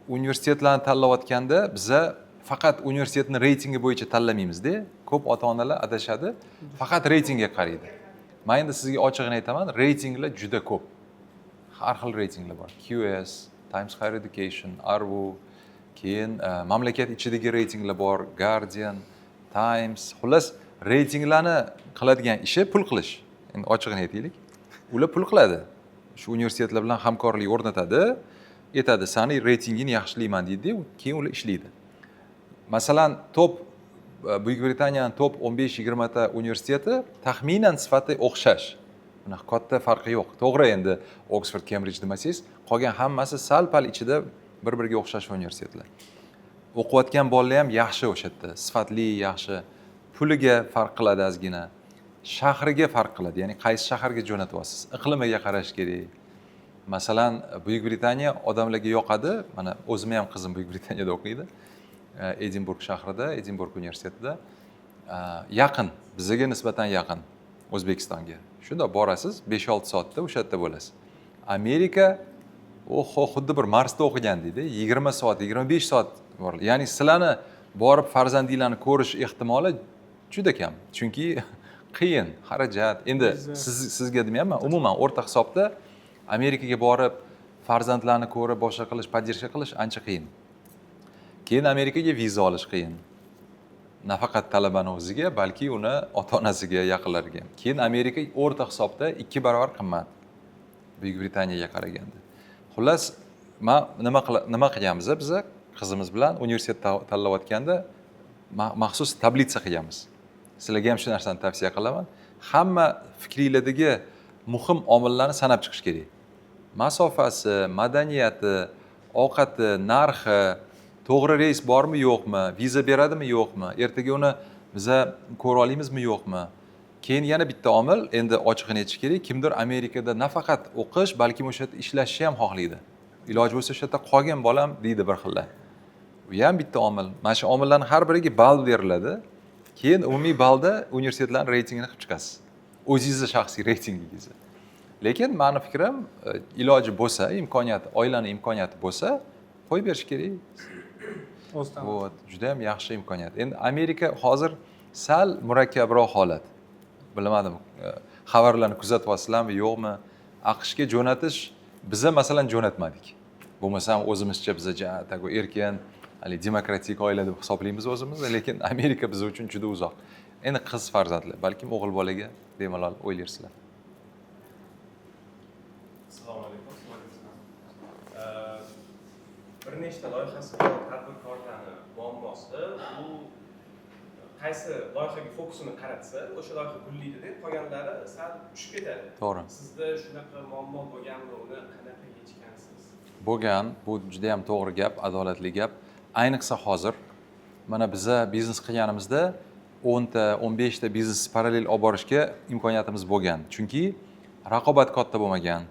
universitetlarni tanlayotganda biza faqat universitetni reytingi bo'yicha tanlamaymizda. Ko'p ota-onalar adashadi, faqat reytingga qaraydi. Men endi sizga ochig'ini aytaman, reytinglar juda ko'p. Har xil reytinglar bor. QS, Times Higher Education, Arvu, keyin mamlakat ichidagi reytinglar bor, Guardian, Times. Xullas, reytinglarni qiladigan ishi pul qilish. Endi ochig'ini aytaylik. Ular pul qiladi. Shu universitetlar bilan hamkorlik o'rnatadi, aytadi, "Sani reytingingni yaxshilayman" deydi, keyin ular ishlaydi. Masalan, Buyuk Britaniyaning top 15-20 ta universiteti taxminan sifati o'xshash. Bunaqa katta farqi yo'q. To'g'ri, endi Oxford, Cambridge demasangiz, qolgan hammasi sal-pal ichida bir-biriga o'xshash universitetlar. O'qiyotgan bolalar ham yaxshi o'sha yerda, sifatli, yaxshi. Puliga farq qiladi ozgina. Shahriga farq qiladi, ya'ni qaysi shaharga jo'natyapsiz, iqlimiga qarash kerak. Masalan, Buyuk Britaniya odamlarga yoqadi. Mana o'zim ham qizim Buyuk Britaniyada o'qiydi. Edinburg shahrida, Edinburg universitetida. Yaqin, bizga nisbatan yaqin O'zbekistonga. Shunda borasiz, 5-6 soatda o'sha yerda bo'lasiz. Amerika xuddi bir Marsda o'qigandek-da, 20 soat, 25 soat bor. Ya'ni sizlarni borib farzandinglarni ko'rish ehtimoli juda kam. Chunki qiyin, xarajat. Endi sizga demayapman, umuman o'rta hisobda Amerikaga borib farzandlarni ko'rib, boshqa qilish, podдержка qilish ancha qiyin. Keyin Amerikaga viza olish qiyin. Nafaqat talabani o'ziga, balki uni ota-onasiga, yaqinlariga ham. Keyin Amerika o'rta hisobda 2 barobar qimmat Buyuk Britaniyaga qaraganda. Xullas, nima qilganmiz biz qizimiz bilan universitet tanlayotganda maxsus tablitsa qilganmiz. Sizlarga ham shu narsani tavsiya qilaman. Hamma fikringlardagi muhim omillarni sanab chiqish kerak. Masofasi, madaniyati, ovqati, narxi, to'g'ri reys bormi yo'qmi, viza beradimi yo'qmi, ertaga uni biza ko'ra olamizmi yo'qmi. Keyin yana bitta omil, endi ochiqini aytish kerak, kimdir Amerikada nafaqat o'qish, balki o'sha yerda ishlashni ham xohlaydi. Iloji bo'lsa o'sha yerda qolgan bolam deydi bir xillar. Bu ham bitta omil. Mana shu omillarning har biriga ball beriladi. Keyin umumiy ballda universitetlarning reytingini qilib chiqasiz. O'zingizning shaxsiy reytingingizni. Lekin meni fikrim, iloji bo'lsa, imkoniyati, oilaning imkoniyati bo'lsa, qo'yib berish kerak. Вот, juda ham yaxshi imkoniyat. Endi Amerika hozir sal murakkabroq holat. Bilmadim, xabarlarni kuzatyapsizlarmi, yo'qmi? AQShga jo'natish biza masalan jo'natmadik. Bo'lmasam o'zimizcha biza tago erkin, hali demokratik oila deb hisoblaymiz o'zimizni, lekin Amerika biz uchun juda uzoq. Endi qiz farzandlar, balkim o'g'il bolaga bemalol o'ylarsizlar. Assalomu alaykum. Bir nechta loyihasi bor tadbirkorlarni muammosi, u qaysi loyihaga fokusini qaratsa, o'sha loyiha gullaydi-da, qolganlari sal tushib ketadi. To'g'ri. Sizda shunaqa muammo bo'lganmi, uni qanaqa yechgansiz? Bo'lgan, bu juda ham to'g'ri gap, adolatli gap. Ayniqsa hozir mana biza biznes qilganimizda 10 ta, 15 ta biznes parallel olib borishga imkoniyatimiz bo'lgan. Chunki raqobat katta bo'lmagan.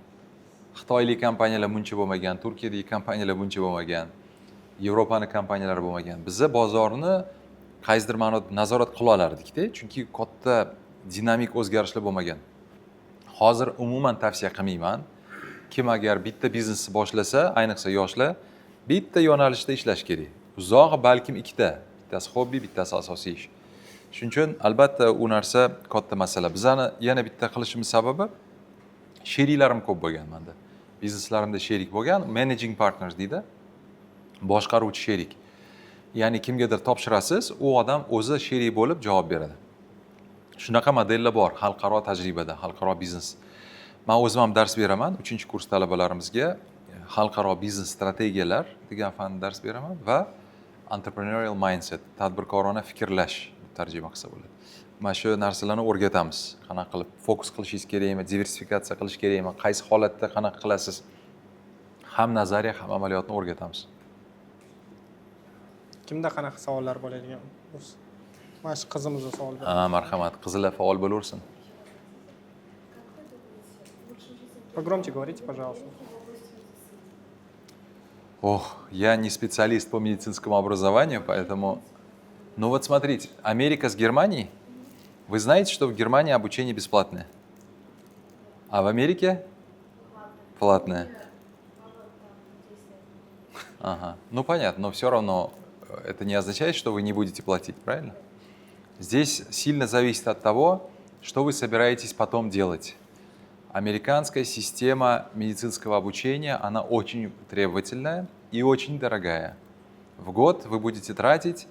Xitoylik kompaniyalar buncha bo'lmagan, Turkiyadagi kompaniyalar buncha bo'lmagan, Yevropaning kompaniyalari bo'lmagan. Biza bozorni qaysidir ma'noda nazorat qila olardik-da, chunki katta dinamik o'zgarishlar bo'lmagan. Hozir umuman tavsiya qilmayman. Kim agar bitta biznesni boshlasa, ayniqsa yoshlar, bitta yo'nalishda ishlash kerak. Uzog'i balkim ikkita, bittasi hobbi, bittasi asosiy ish. Shuning uchun albatta u narsa katta masala. Bizani yana bitta qilishimiz sababi sheriklarim ko'p bo'lgan menda. Bizneslarimda sherik bo'lgan, managing partners deydi. Boshqaruvchi sherik. Ya'ni kimgadir topshirasiz, u odam o'zi sherik bo'lib javob beradi. Shunaqa modellar bor xalqaro tajribada, xalqaro biznes. Men o'zim ham dars beraman, 3-kurs talabalarimizga xalqaro biznes strategiyalar degan fan dars beraman va entrepreneurial mindset, tadbirkorona fikrlash tarjima qilsa bo'ladi. Mana shu narsalarni o'rgatamiz. Qanaqa qilib fokus qilishingiz kerakmi, diversifikatsiya qilish kerakmi, qaysi holatda qanaqa qilasiz? Ham nazariya, ham amaliyotni o'rgatamiz. Kimda qanaqa savollar bo'ladigan bo'lsa? Mana shu qizimizga savol bor. Marhamat, qizlar faol bo'laversin. Погромче говорите, пожалуйста. Ох, я не специалист по медицинскому образованию, поэтому... Ну вот смотрите, Америка с Германией. Вы знаете, что в Германии обучение бесплатное? А в Америке? Платное. Ага. Ну, понятно, но все равно это не означает, что вы не будете платить, правильно? Здесь сильно зависит от того, что вы собираетесь потом делать. Американская система медицинского обучения, она очень требовательная и очень дорогая. В год вы будете тратить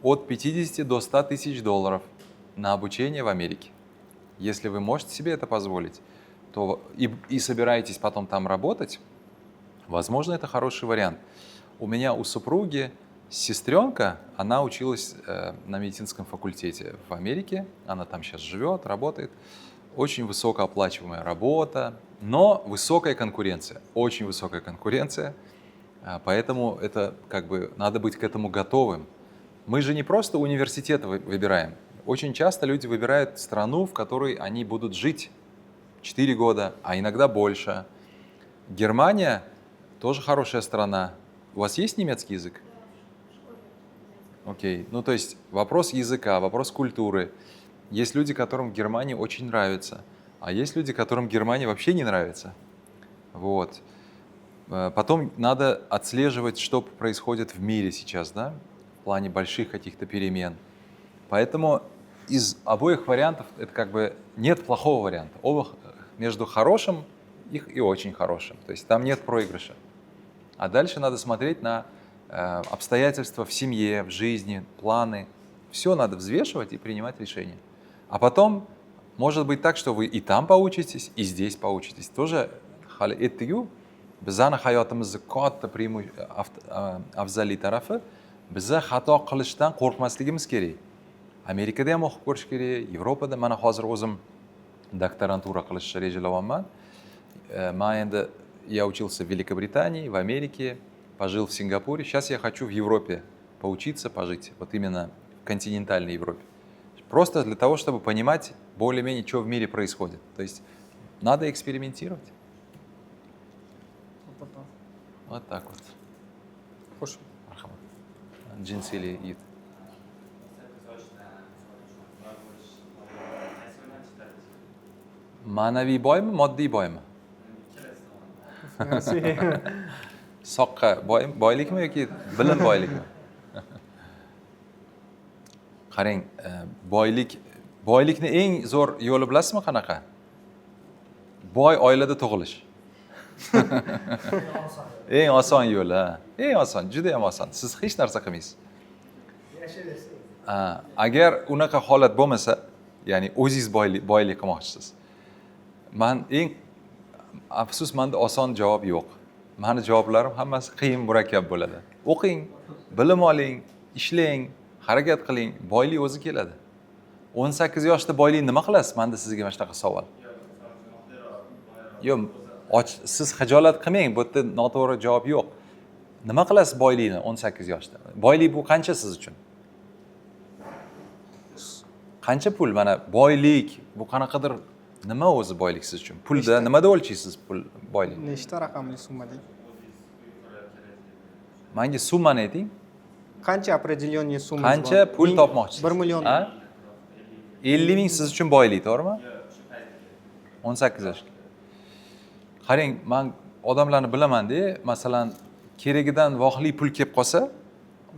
от 50 до 100 тысяч долларов на обучение в Америке. Если вы можете себе это позволить, то и собираетесь потом там работать, возможно, это хороший вариант. У меня у супруги сестренка, она училась на медицинском факультете в Америке, она там сейчас живет, работает. Очень высокооплачиваемая работа, но высокая конкуренция, очень высокая конкуренция, поэтому это как бы надо быть к этому готовым. Мы же не просто университет выбираем. Очень часто люди выбирают страну, в которой они будут жить 4 года, а иногда больше. Германия тоже хорошая страна. У вас есть немецкий язык? Окей. Ну, то есть вопрос языка, вопрос культуры. Есть люди, которым Германия очень нравится, а есть люди, которым Германия вообще не нравится. Вот. Потом надо отслеживать, что происходит в мире сейчас, да, в плане больших каких-то перемен. Поэтому из обоих вариантов это как бы нет плохого варианта. Оба между хорошим и очень хорошим. То есть там нет проигрыша. А дальше надо смотреть на обстоятельства в семье, в жизни, планы. Все надо взвешивать и принимать решения. А потом может быть так, что вы и там поучитесь, и здесь поучитесь. Тоже hali etdigu, bizani hayotimizni katta afzalli tarafi biza xato qilishdan qo'rqmasligimiz kerak. Amerikada ham o'qib ko'rish kerak, Yevropada mana hozir o'zim doktorantura qilishni rejalayapman. Man endi я учился в Великобритании, в Америке, пожил в Сингапуре. Сейчас я хочу в Европе поучиться, пожить, вот именно в континентальной Европе. Просто для того, чтобы понимать более-менее, что в мире происходит. То есть надо экспериментировать. Вот так вот. Xo'sh. Marhamat. Jinsili yigit. Ma'naviy boymi, moddiy boymi? Soqqa boylikmi yoki bilim boylikmi? Qarang, boylikni eng zo'r yo'li bilasizmi qanaqa? Boy oilada tug'ilish. Eng oson yo'li, ha. Eng oson, juda ham oson. Siz hech narsa qilmaysiz. Agar unaqa holat bo'lmasa, ya'ni o'zingiz boylik qilmoqchisiz. Afsus, menda oson javob yo'q. Mani javoblarim hammasi qiyin, murakkab bo'ladi. O'qing, bilim oling, ishlang, harakat qiling, boylik o'zi keladi. 18 yoshda boylik nima qilasiz? Menda sizga mana shunaqa savol. Yo'q, siz xijolat qilmang, bu yerda noto'g'ri javob yo'q. Nima qilasiz boylikni 18 yoshda? Boylik bu qancha siz uchun? Qancha pul? Mana boylik bu qanaqadir nima o'zi boylik siz uchun? Pulda nimada o'lchaysiz pul boylik? Nechta raqamli summa deng? Menga summani ayting. Qancha определённый summa? Qancha pul topmoqchisiz? 1 million. 50 ming siz uchun boylik, to'g'rimi? 18 yoshga. Qarang, men odamlarni bilaman-da, masalan, keragidan vohli pul kelib qolsa,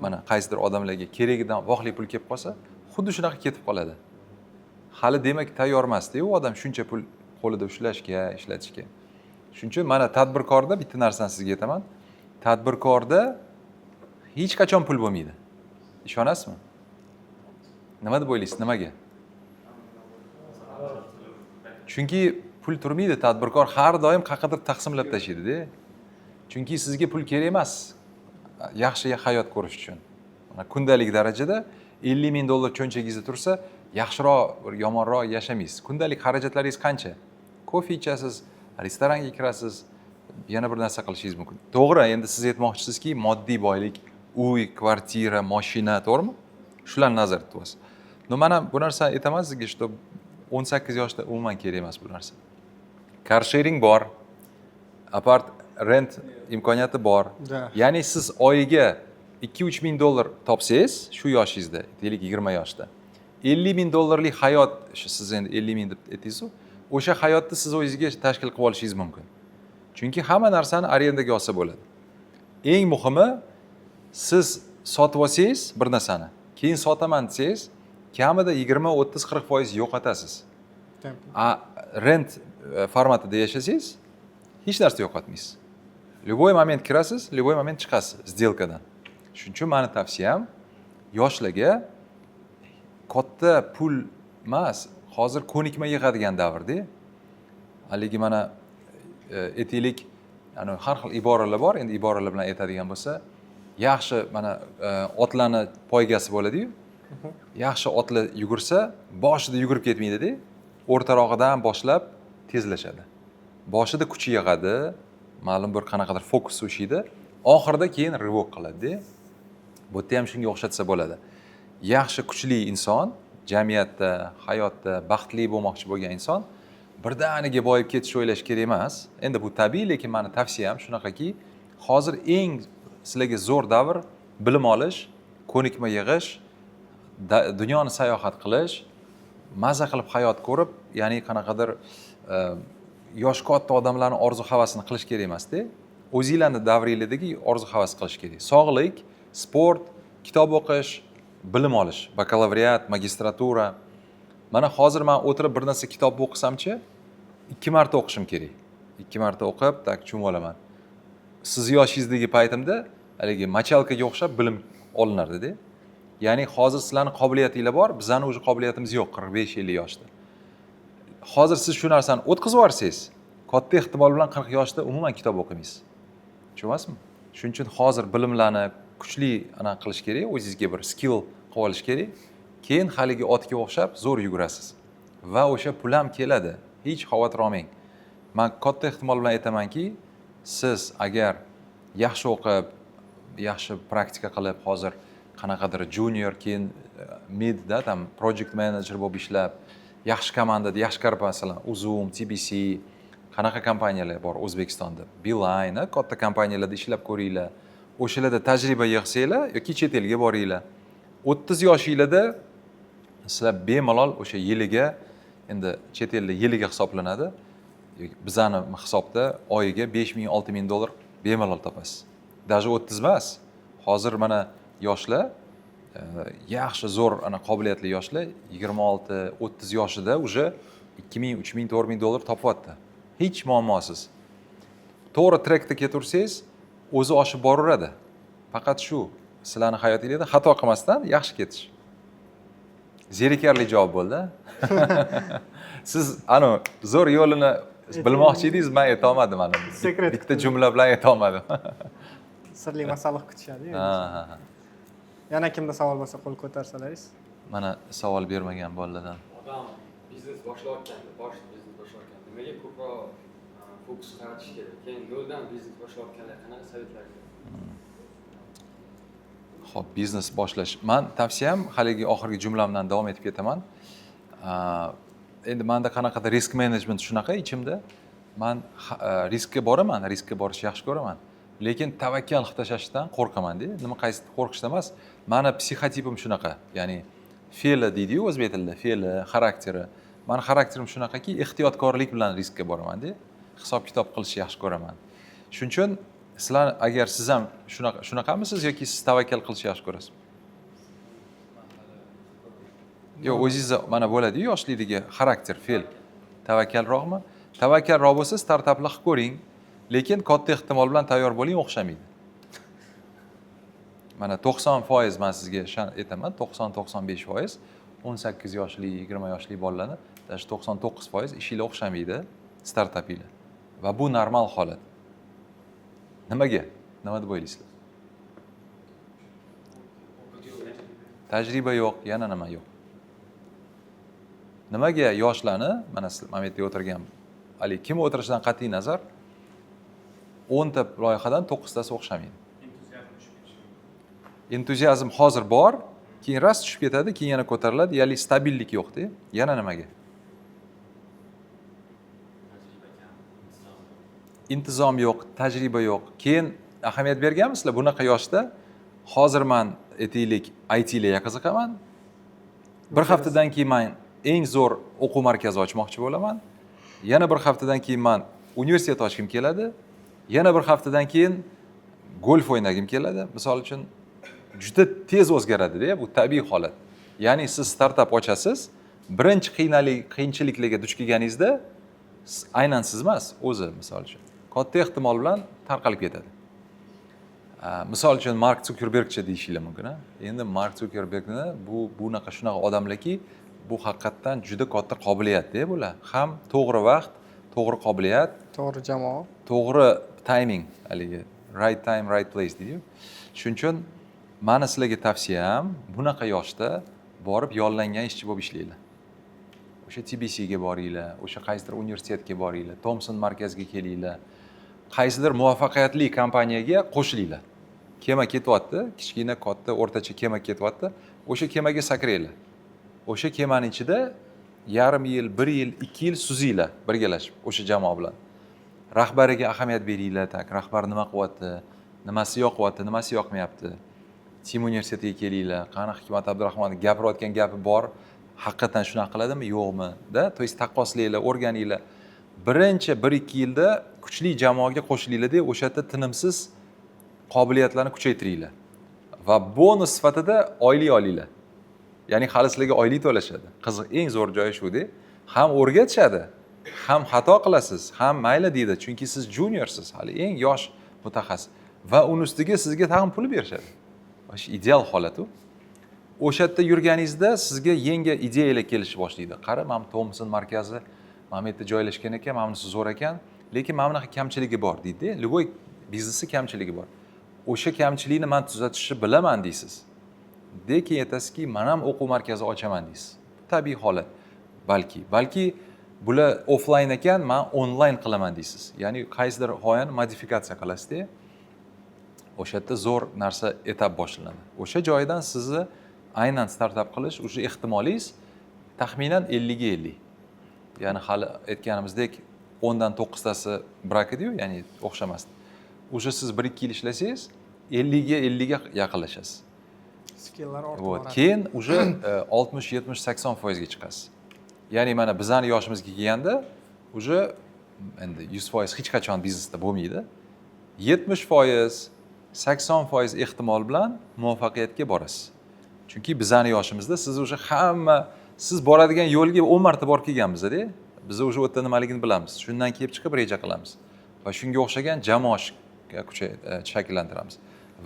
mana qaysidir odamlarga keragidan vohli pul kelib qolsa, xuddi shunaqa ketib qoladi. Hali demak tayyor emas-da u odam shuncha pul qo'lida ushlashga, ishlatishga. Shuning uchun mana tadbirkorda bitta narsani sizga aytaman. Tadbirkorda hech qachon pul bo'lmaydi. Ishonasizmi? Nima deb o'ylaysiz? Nimaga? Chunki pul turmaydi, tadbirkor har doim qayerdir taqsimlab tashlaydi-da. Chunki sizga pul kerak emas. Yaxshi hayot ko'rish uchun. Mana kundalik darajada 50 ming dollar cho'nchagingizda tursa, yaxshiroq, yomonroq yashamaysiz. Kundalik xarajatlaringiz qancha? Kofe ichasiz, restoranga kirasiz, yana bir narsa qilishingiz mumkin. To'g'ri, endi siz aytmoqchisizki, moddiy boylik, uy, kvartira, mashina, to'g'rimi? Shularni nazarda tutasiz. No, mana bu narsa aytaman sizga, что 18 yoshda umuman kerak emas bu narsa. Car sharing bor, apart rent imkoniyati bor. Ya'ni siz oyiga 2-3 ming dollar topsangiz, shu yoshingizda, deylik 20 yoshda, 50 ming dollarlik hayot, siz endi 50 ming deb aytdingiz-ku, o'sha hayotni siz o'zingizga tashkil qilib olishingiz mumkin. Chunki hamma narsani arendaga olsa bo'ladi. eng muhimi siz sotib olsangiz bir narsani, keyin sotaman desangiz, kamida 20-30-40% yo'qotasiz. Rent formatida yashasangiz, hech narsa yo'qotmaysiz. Любой moment kirasiz, любой moment chiqasiz сделкаdan. Shuning uchun meni tavsiyam yoshlarga katta pul emas, hozir ko'nikma yig'adigan davrda. Haligi mana aytaylik, har xil iboralar bor, endi iboralar bilan aytadigan bo'lsa, yaxshi mana otlarni poygasi bo'ladi-yu. Yaxshi otlar yugursa, boshida yugurib ketmaydi-da, o'rtarog'idan boshlab tezlashadi. Boshida kuchi yig'adi, ma'lum bir qanaqadir fokus o'shiydi, oxirida keyin rivok qiladi-da. Bu yerda ham shunga o'xshatsa bo'ladi. Yaxshi kuchli inson, jamiyatda, hayotda baxtli bo'lmoqchi bo'lgan inson birdaniga boyib ketish o'ylash kerak emas. Endi bu tabiiy, lekin meni tavsiyam shunaqaki, hozir eng sizlarga zo'r davr bilim olish, ko'nikma yig'ish, dunyoni sayohat qilish, maza qilib hayot ko'rib, ya'ni qanaqadir yosh katta odamlarning orzu havasini qilish kerak emas-da. O'zingizlarning davringlardagi orzu havas qilish kerak. Sog'lik, sport, kitob o'qish, bilim olish, bakalavriat, magistratura. Mana hozir men o'tirib bir narsa kitob o'qisamchi, 2 marta o'qishim kerak. 2 marta o'qib, tak tushunib olaman. Siz yoshingizdagi paytimda haligi machalkaga o'xshab bilim olinardi-da. Ya'ni hozir sizlarning qobiliyatinglar bor, bizning o'zi qobiliyatimiz yo'q 45-50 yoshda. Hozir siz shu narsani o'tkazib yuborsangiz, katta ehtimol bilan 40 yoshda umuman kitob o'qimaysiz. Tushunasizmi? Shuning uchun hozir bilimlarni kuchli qilish kerak, o'zingizga bir skill qilib olish kerak. Keyin haligi otga o'xshab zo'r yugurasiz. Va o'sha pul ham keladi. Hech xavotir olmang. Men katta ehtimol bilan aytamanki, siz agar yaxshi o'qib, yaxshi praktika qilib, hozir qanaqadir junior, keyin midda, tam project manager bo'lib ishlab, yaxshi komandada, yaxshi korporatsiyalar, Uzum, TBC, qanaqa kompaniyalar bor O'zbekistonda, Beeline, katta kompaniyalarda ishlab ko'ringlar. O'shalarda tajriba yig'sanglar yoki chet elga boringlar. 30 yoshingizda sizlar bemalol o'sha yiliga, endi chet elda yiliga hisoblanadi. Bizani hisobda oyiga 5000, 6000 dollar bemalol topasiz. Даже 30 emas. Hozir mana yoshlar, yaxshi zo'r qobiliyatli yoshlar 26, 30 yoshida уже 2000, 3000, 4000 dollar topyapti. Hech muammosiz. To'g'ri trekda ketaversangiz, o'zi oshib boraveradi. Faqat shu, sizlarning hayotingizda xato qilmasdan yaxshi ketish. Zerikarli javob bo'ldi. Siz zo'r yo'lini bilmoqchi edingiz, men ayta olmadim mana. Bitta jumla bilan ayta olmadim. Sirli masalliq kutishadi. Yana kimda savol bo'lsa qo'l ko'tarsalaringiz. Mana savol bermagan bolalardan. Odam biznes boshlayotganda, nimaga ko'proq fokus qaratish kerak? Keyin noldan biznes boshlayotganlar qanaqa savjetlar berasiz? Xo'p, biznes boshlash. Men tavsiyam haligi oxirgi jumlamdan davom etib ketaman. Endi menda qanaqadir risk management shunaqa ichimda. Men riskka boraman, riskka borishni yaxshi ko'raman. Lekin tavakkal qilib tashlashdan qo'rqaman-da. Nima qaysi qo'rqishdan emas, meni psixotipim shunaqa. Ya'ni fe'li deydi-yu o'zbek tilida, fe'li, xarakteri. Meni xarakterim shunaqaki, ehtiyotkorlik bilan riskka boraman-da. Hisob-kitob qilishni yaxshi ko'raman. Shuning uchun sizlar agar siz ham shunaqamisiz yoki siz tavakkal qilishni yaxshi ko'rasiz? Yo'q, o'zingiz mana bo'ladi-yu yoshlikdagi xarakter, fe'l. Tavakkalroqmi? Tavakkalroq bo'lsa startaplar qilib ko'ring. Lekin katta ehtimol bilan tayyor bo'ling, o'xshamaydi. Mana 90% men sizga aytaman, 90-95% 18 yoshli, 20 yoshli bolalarni, 99% ishinglar o'xshamaydi, startapinglar. Va bu normal holat. Nimaga? Nima deb o'ylaysizlar? Tajriba yo'q, yana nima yo'q? Nimaga yoshlarni, mana siz bu yerda o'tirgan, hali kim o'tirishidan qat'iy nazar 10 ta loyihadan 9 tasi o'xshamaydi. Entuziazm hozir bor, keyin rast tushib ketadi, keyin yana ko'tariladi, ya'ni stabillik yo'qda. Yana nimaga? Intizom yo'q, tajriba yo'q. Keyin ahamiyat berganmisizlar bunaqa yoshda? Hozir men aytaylik IT ga qiziqaman. Bir haftadan keyin men eng zo'r o'quv markazi ochmoqchi bo'laman. Yana bir haftadan keyin men universitet ochkim keladi. Yana bir haftadan keyin golf o'ynagim keladi, misol uchun juda tez o'zgaradi-da, bu tabiiy holat. Ya'ni siz startap ochasiz, birinchi qiyinchiliklarga duch kelganingizda aynan siz emas, o'zi misol uchun katta ehtimol bilan tarqalib ketadi. Misol uchun Mark Zuckerbergcha deyishinglar mumkin. Endi Mark Zuckerbergni bunaqa shunaqa odamlarki, bu haqiqatdan juda katta qobiliyat-da bular. Ham to'g'ri vaqt, to'g'ri qobiliyat, to'g'ri jamoa. to'g'ri timing, haligi right time, right place deydi. Shuning uchun meni sizlarga tavsiyam, bunaqa yoshda borib yollangan ishchi bo'lib ishlanglar. O'sha TBC ga boringlar, o'sha qaysidir universitetga boringlar, Thomson markaziga kelinglar. Qaysidir muvaffaqiyatli kompaniyaga qo'shilinglar. Kema ketyapti, kichkina, katta, o'rtacha kema ketyapti. O'sha kemaga sakranglar. O'sha kemaning ichida yarim yil, 1 yil, 2 yil suzinglar birgalashib o'sha jamoa bilan. Rahbariga ahamiyat beringlar, rahbar nima qilyapti, nimasi yoqyapti, nimasi yoqmayapti. Tim universitetiga kelinglar, qani Hikmat Abdurahmonov gapirayotgan gapi bor, haqiqatan shunaqa qiladimi, yo'qmi? To есть taqqoslanglar, o'rganinglar. Birinchi 1-2 yilda kuchli jamoaga qo'shilinglar-da, o'sha yerda tinimsiz qobiliyatlarni kuchaytiringlar. Va bonus sifatida oylik olinglar. Ya'ni hali sizlarga oylik to'lashadi. Qiziq, eng zo'r joyi shu-da. Ham o'rgatishadi, ham xato qilasiz, ham mayli deydi, chunki siz juniorsiz, hali eng yosh mutaxassis. Va uni ustiga sizga tag'in pul berishadi. O'sha ideal holat u. O'sha yerda yurganingizda sizga yangi ideyalar kelishni boshlaydi. Qara, mana Thomson markazi mana bu yerda joylashgan ekan, mana bunisi zo'r ekan, lekin mana bunaqa kamchiligi bor deydi. Любой biznesning kamchiligi bor. O'sha kamchilikni men tuzatishni bilaman deysiz. Keyin aytasizki, men ham o'quv markazi ochaman deysiz. Tabiiy holat. Balki bular offline ekan, men onlayn qilaman deysiz. Ya'ni qaysidir g'oyani modifikatsiya qilasiz-da. O'sha yerda zo'r narsa etap boshlanadi. O'sha joydan sizni aynan startap qilish o'sha ehtimolingiz taxminan 50 ga 50. Ya'ni hali aytganimizdek 10 dan 9 tasi brak edi-yu, ya'ni o'xshamasdi. O'sha siz 1-2 yil ishlasangiz 50 ga 50 ga yaqinlashasiz. Skilllar ortib boradi. Keyin o'sha 60, 70, 80% ga chiqasiz. Ya'ni mana bizning yoshimizga kelganda o'sha endi 100% hech qachon biznesda bo'lmaydi. 70%, 80% ehtimol bilan muvaffaqiyatga borasiz. Chunki bizning yoshimizda siz o'sha hamma siz boradigan yo'lga 10 marta borib kelganmiz-da. Biz o'sha o'tda nimaligini bilamiz. Shundan kelib chiqib reja qilamiz. Va shunga o'xshagan jamoa shakllantiramiz.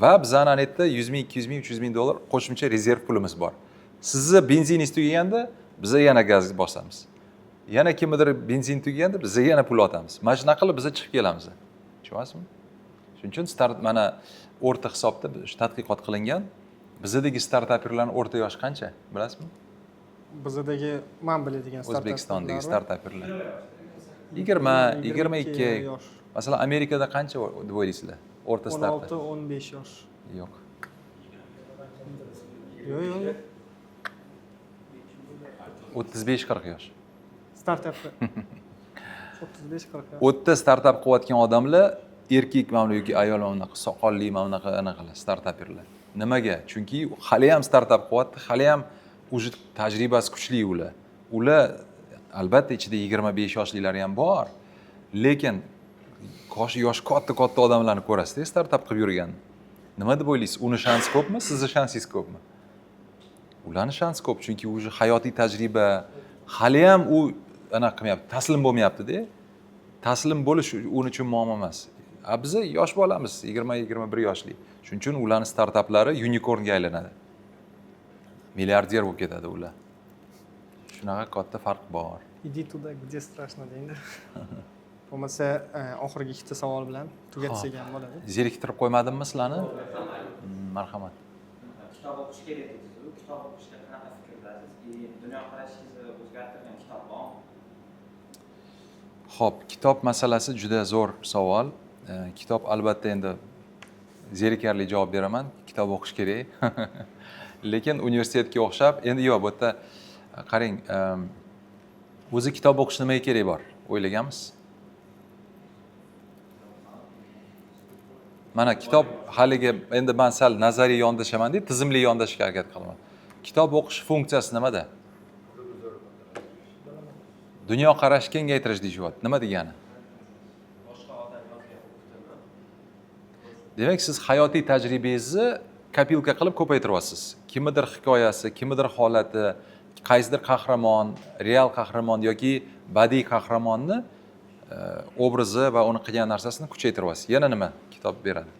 Va bizning netda 100 ming, 200 ming, 300 ming dollar qo'shimcha rezerv pulimiz bor. Sizni benziningiz tugaganda biz yana gaz bosamiz. Yana kimdir benzin tugaganda biz yana pul otamiz. Mana shunaqa qilib biz chiqib kelamiz. Tushunyapsizmi? Shuning uchun start mana o'rta hisobda tadqiqot qilingan. Bizdagi startaperlarning o'rta yoshi qancha? Bilasizmi? Bizdagi men biladigan startap. O'zbekistondagi startaperlar 20, 22 yosh. Masalan, Amerikada qancha deb o'ylaysizlar? O'rta startap. 16-15 yosh. Yo'q. Yo'q. 35-40 yosh. Startap 35-40 yosh. O'tda startap qilayotgan odamlar erkak mana yoki ayol mana bunaqa soqolli mana bunaqa anaqalar startaperlar. Nimaga? Chunki hali ham startap qilyapti, hali ham o'zi tajribasi kuchli ular. Ular albatta ichida 25 yoshliklari ham bor. Lekin yosh katta odamlarni ko'rasiz-da, startap qilib yurgan. Nima deb o'ylaysiz? Uni shansi ko'pmi, sizni shansingiz ko'pmi? Ularning shansi ko'p, chunki o'zi hayotiy tajriba, hali ham u anaqa qilmayapti, taslim bo'lmayapti-da. Taslim bo'lish uning uchun muammo emas. Biz yosh bolamiz, 20-21 yoshli. Shuning uchun ularning startaplari unicornga aylanadi. Milliarder bo'lib ketadi ular. Shunaqa katta farq bor. Иди туда, где страшно deydi. Bo'lmasa oxirgi ikkita savol bilan tugatsak ham bo'ladi. Zeriktirib qo'ymadimmi sizlarni? Marhamat. Kitob o'qish kerak dedingiz-ku. Kitob o'qishga qanaqa fikrdasiz? Dunyoqarashingizni o'zgartirgan kitob bormi? Xo'p, kitob masalasi juda zo'r savol. Kitob albatta endi zerikarli javob beraman. Kitob o'qish kerak. Lekin universitetga o'xshab, endi yo'q, bu yerda qarang, o'zi kitob o'qish nimaga kerak bor? O'ylaganmiz? Mana kitob haligi endi men sal nazariy yondashaman deb tizimli yondashishga harakat qilaman. Kitob o'qish funksiyasi nimada? Dunyoqarash kengaytirish deyishyapti. Nima degani? Demak, siz hayotiy tajribangizni kopilka qilib ko'paytiryapsiz. Kimnidir hikoyasi, kimnidir holati, qaysidir qahramon, real qahramon yoki badiiy qahramonni obrazi va uni qilgan narsasini kuchaytiryapsiz. Yana nima kitob beradi?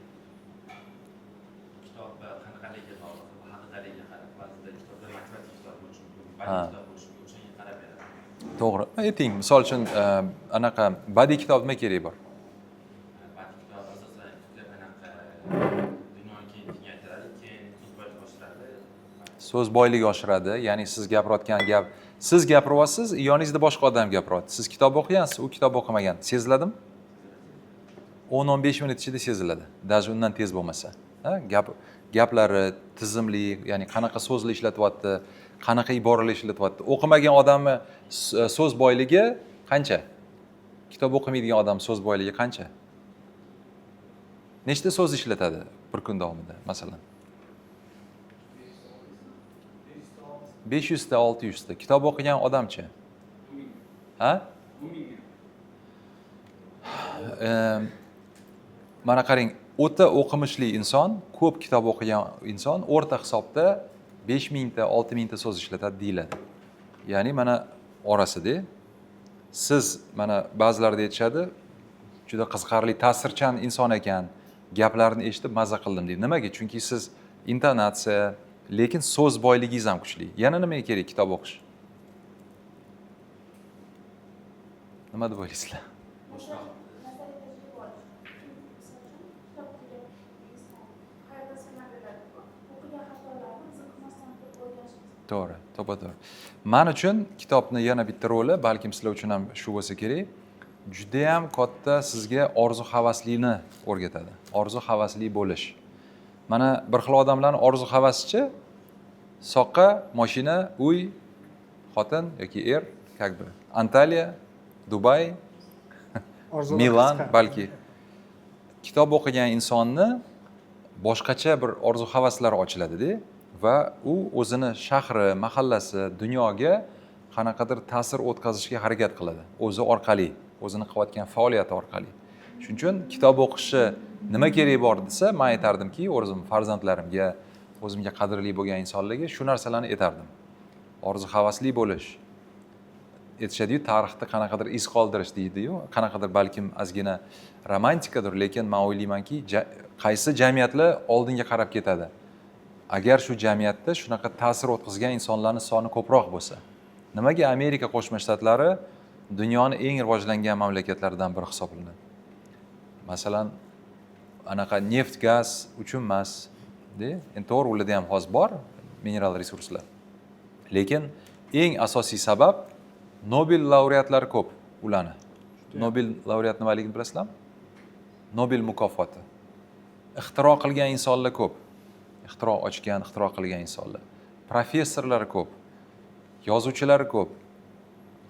Kitob qanaqaligiga bog'liq, haqiqatligiga qarab, ba'zida kitoblar matematik kitob bo'lishi mumkin, Ha. badiiy kitob bo'lishi mumkin, o'shanga qarab beradi. To'g'ri. Ayting, misol uchun anaqa badiiy kitob nima keragi bor? Badiiy kitob asosan fikr anaqa dunyoni keyin kengaytiradi, keyin so'z boshqaradi. So'z boyligi oshiradi, ya'ni siz gapirayotgan gap, siz gapiryapsiz, yoningizda boshqa odam gapiryapti. Siz kitob o'qigansiz, u kitob o'qimagan. Seziladimi? 10-15 minut ichida seziladi. Даже undan tez bo'lmasa. Ha, gaplari tizimli, ya'ni qanaqa so'zlar ishlatyapti, qanaqa iboralar ishlatyapti. O'qimagan odamni so'z boyligi qancha? Kitob o'qimaydigan odam so'z boyligi qancha? Nechta so'z ishlatadi bir kun davomida, masalan? 500 ta, 600 ta. Kitob o'qigan odamchi? Ha? Mana qarang, o'ta o'qimishli inson, ko'p kitob o'qigan inson o'rta hisobda 5000 ta, 6000 ta so'z ishlatadi deyiladi. Ya'ni mana orasida siz mana ba'zilarda aytishadi, juda qiziqarli, ta'sirchan inson ekan, gaplarni eshitib maza qildim deydi. Nimaga? Chunki siz intonatsiya, lekin so'z boyligingiz ham kuchli. Yana nimaga kerak kitob o'qish? Nima deb o'ylaysizlar? To'g'ri, to'g'ri. Men uchun kitobni yana bitta roli, balkim sizlar uchun ham shu bo'lsa kerak, juda ham katta sizga orzu havaslikni o'rgatadi. Orzu havasli bo'lish. Mana bir xil odamlarning orzu havasichi soqqa, mashina, uy, xotin yoki er, как бы Antaliya, Dubay, Milan balki. Kitob o'qigan insonni boshqacha bir orzu havaslari ochiladi-da va u o'zini shahri, mahallasi, dunyoga qanaqadir ta'sir o'tkazishga harakat qiladi. O'zi orqali, o'zini qilayotgan faoliyati orqali. Shuning uchun kitob o'qishi nima kerak bor desa, men aytardimki, o'zim farzandlarimga, o'zimga qadrli bo'lgan insonlarga shu narsalarni aytardim. Orzu havasli bo'lish. Aytishadi-yu, tarixda qanaqadir iz qoldirish deydi-yu, qanaqadir balkim ozgina romantikadir, lekin men o'ylaymanki, qaysi jamiyatlar oldinga qarab ketadi. Agar shu jamiyatda shunaqa ta'sir o'tkazgan insonlarning soni ko'proq bo'lsa. Nimaga Amerika Qo'shma Shtatlari dunyoning eng rivojlangan mamlakatlaridan biri hisoblanadi? Masalan, anaqa neft, gaz uchun emas, endi to'g'ri ularda ham hozir bor mineral resurslar. Lekin eng asosiy sabab Nobel laureatlari ko'p ularni. Nobel laureat nimaligini bilasizlarmi? Nobel mukofoti. Ixtiro qilgan insonlar ko'p. Ixtiro ochgan, ixtiro qilgan insonlar. Professorlar ko'p. Yozuvchilar ko'p.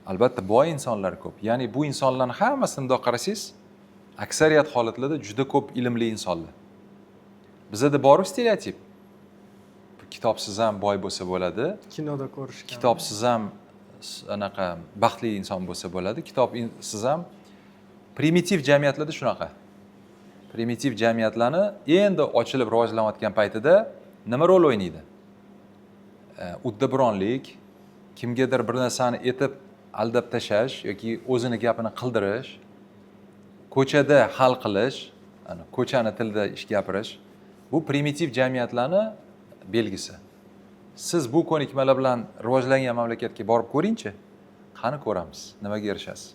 Albatta boy insonlar ko'p. Ya'ni bu insonlarning hammasini bundoq qarasangiz, aksariyat holatlarda juda ko'p ilmli insonlar. Bizda bor stereotip. Kitobsiz ham boy bo'lsa bo'ladi. Kinoda ko'rishgan. Kitobsiz ham anaqa baxtli inson bo'lsa bo'ladi. Kitobsiz ham primitiv jamiyatlarda shunaqa. Primitiv jamiyatlarni endi ochilib rivojlanayotgan paytida nima rol o'ynaydi? Uddaburonlik, kimgadir bir narsani aytib aldab tashlash yoki o'zini gapini qildirish, ko'chada hal qilish, ko'chani tilida ish gapirish, bu primitiv jamiyatlarni belgisi. Siz bu ko'nikmalar bilan rivojlangan mamlakatga borib ko'ringchi, qani ko'ramiz, nimaga erishasiz?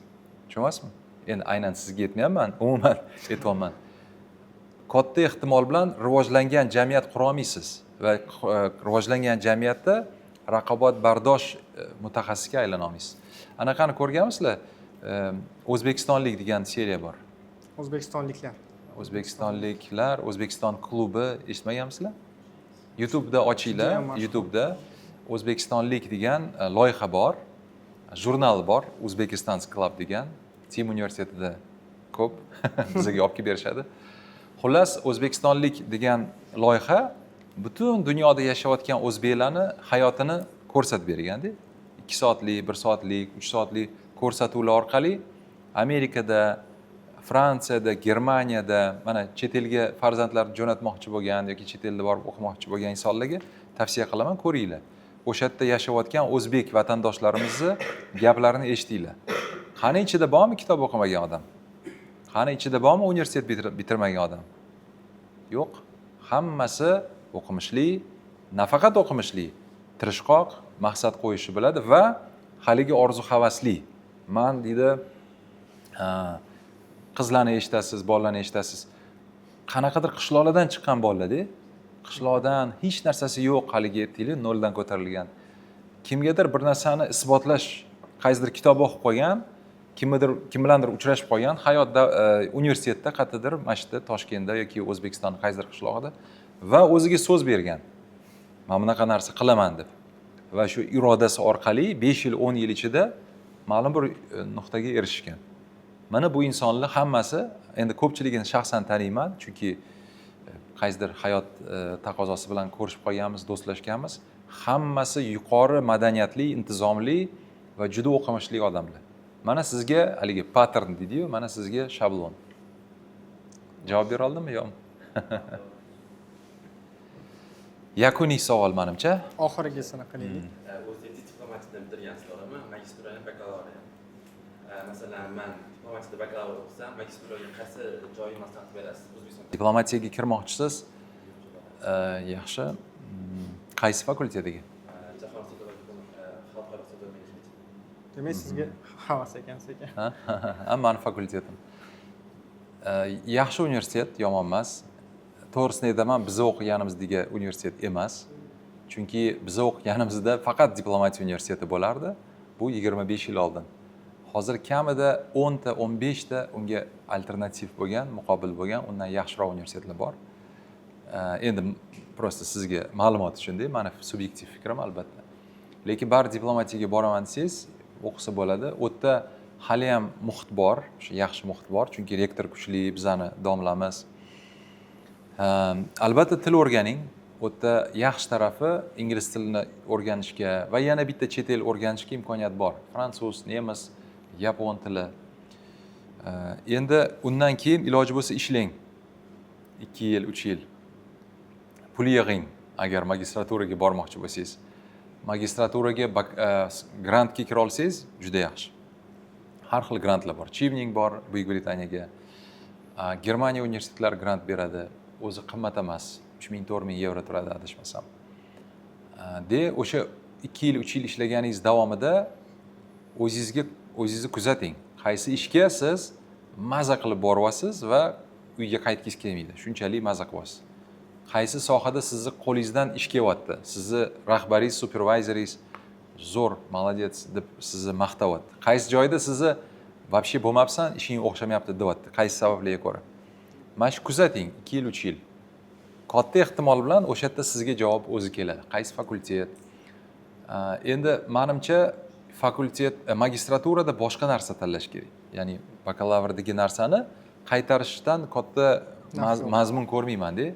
Tushunasizmi? Endi aynan sizga aytmayapman, umuman aytyapman. Katta ehtimol bilan rivojlangan jamiyat qura olmaysiz va rivojlangan jamiyatda raqobatbardosh mutaxassisga aylana olmaysiz. Anaqani ko'rganmisizlar? O'zbekistonlik degan seriya bor. O'zbekistonliklar. O'zbekistonliklar, O'zbekiston klubi eshitmaganmisizlar? YouTube'da ochinglar, YouTube'da O'zbekistonlik degan loyiha bor, jurnal bor, Uzbekistan Club degan, Tim universitetida ko'p bizga olib kelib berishadi. Xullas, O'zbekistonlik degan loyiha butun dunyoda yashayotgan o'zbeklarni hayotini ko'rsatib berganda, 2 soatlik, 1 soatlik, 3 soatlik ko'rsatuvlar orqali Amerikada, Fransiyada, Germaniyada mana chet elga farzandlarini jo'natmoqchi bo'lgan yoki chet elda borib o'qimoqchi bo'lgan insonlarga tavsiya qilaman, ko'ringlar. O'sha yerda yashayotgan o'zbek vatandoshlarimizni gaplarini eshitinglar. Qani ichida bormi kitob o'qimagan odam? Qani ichida bormi universitet bitirmagan odam? Yo'q. Hammasi o'qimishli, nafaqat o'qimishli, tirishqoq, maqsad qo'yishi biladi va haligi orzu-havasli. Men deydi, qizlarni eshitasiz, bolalarni eshitasiz. Qanaqadir qishloqlardan chiqqan bolalarda, qishloqdan hech narsasi yo'q, haligi ertaylik noldan ko'tarilgan. Kimgadir bir narsani isbotlash, qaysidir kitob o'qib qo'ygan, kim bilandir uchrashib qolgan, hayotda universitetda qayerdadir, mana shu Toshkentda yoki O'zbekiston qaysidir qishlog'ida va o'ziga so'z bergan. Men bunaqa narsa qilaman deb. Va shu irodasi orqali 5 yil, 10 yil ichida ma'lum bir nuqtaga erishgan. Mana bu insonlar hammasi, endi ko'pchiligini shaxsan taniyman, chunki qaysidir hayot taqozosi bilan ko'rishib qolganmiz, do'stlashganmiz. Hammasi yuqori madaniyatli, intizomli va juda o'qimishli odamlar. Mana sizga haligi pattern deydi-yu, mana sizga shablon. Javob bera oldimmi yo'qmi? Yakuniy savol menimcha. Oxirigisini qilaylik. O'zbek diplomatiyasini bitirgansiz, to'g'rimi? Magistratura, bakalavriat. Masalan, men diplomatiyada bakalavr o'qisam, magistraturaga qaysi joyni maslahat berasiz O'zbekistonda? Diplomatiyaga kirmoqchisiz? Yaxshi. Qaysi fakultetiga? Jahon xalqaro savdo menejmenti. Demak, sizga havas ekan sekin. Ha, meni fakultetim. Yaxshi universitet, yomon emas. To'g'risini aytaman, biz o'qiganimizdagi universitet emas. Chunki biz o'qiganimizda faqat diplomatiya universiteti bo'lardi. Bu 25 yil oldin. Hozir kamida 10 ta, 15 ta unga alternativ bo'lgan, muqobil bo'lgan, undan yaxshiroq universitetlar bor. Endi prosta sizga ma'lumot uchun deb, meni subyektiv fikrim albatta. Lekin bar diplomatiyaga boraman desangiz, o'qisa bo'ladi. U yerda hali ham muhit bor, o'sha yaxshi muhit bor, chunki rektor kuchli, bizani domlamiz. Albatta til o'rganing. U yerda yaxshi tarafi ingliz tilini o'rganishga va yana bitta chet el o'rganishga imkoniyat bor. Fransuz, nemis, yapon tili. Endi undan keyin iloji bo'lsa ishlang. 2 yil, 3 yil. Pul yig'ing agar magistraturaga bormoqchi bo'lsangiz. Magistraturaga grantga kira olsangiz juda yaxshi. Har xil grantlar bor. Chivning bor Buyuk Britaniyaga. Germaniya universitetlari grant beradi. O'zi qimmat emas. 3000-4000 yevro turadi adashmasam. O'sha 2 yil, 3 yil ishlaganingiz davomida o'zingizni kuzating. Qaysi ishga siz maza qilib boryapsiz va uyga qaytgingiz kelmaydi. Shunchalik maza qilyapsiz. Qaysi sohada sizni qo'lingizdan ish kelyapti. Sizni rahbaringiz, supervizoringiz zo'r, молодец deb sizni maqtayapti. Qaysi joyda sizni вообще bo'lmabsan, ishing o'xshamayapti deyapti. Qaysi sabablarga ko'ra. Mana shu kuzating 2 yil, 3 yil. Katta ehtimol bilan o'sha yerda sizga javob o'zi keladi. Qaysi fakultet? Endi menimcha fakultet, magistraturada boshqa narsa tanlash kerak. Ya'ni bakalavrdagi narsani qaytarishdan katta mazmun ko'rmayman-da.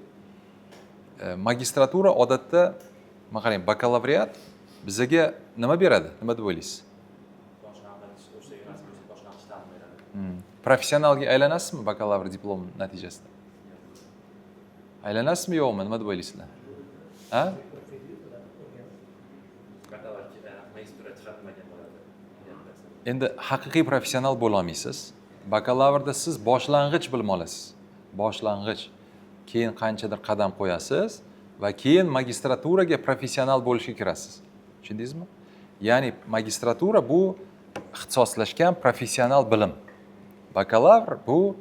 Magistratura odatda, men qarang, bakalavriat bizga nima beradi? Nima deb o'ylaysiz? Professionalga aylanasizmi bakalavr diplom natijasida? Aylanasizmi yo'qmi? Nima deb o'ylaysizlar? Ha? Endi haqiqiy professional bo'la olmaysiz. Bakalavrda siz boshlang'ich bilib olasiz. Boshlang'ich. Keyin qanchadir qadam qo'yasiz va keyin magistraturaga professional bo'lishga kirasiz. Tushundingizmi? Ya'ni magistratura bu ixtisoslashgan professional bilim. Bakalavr bu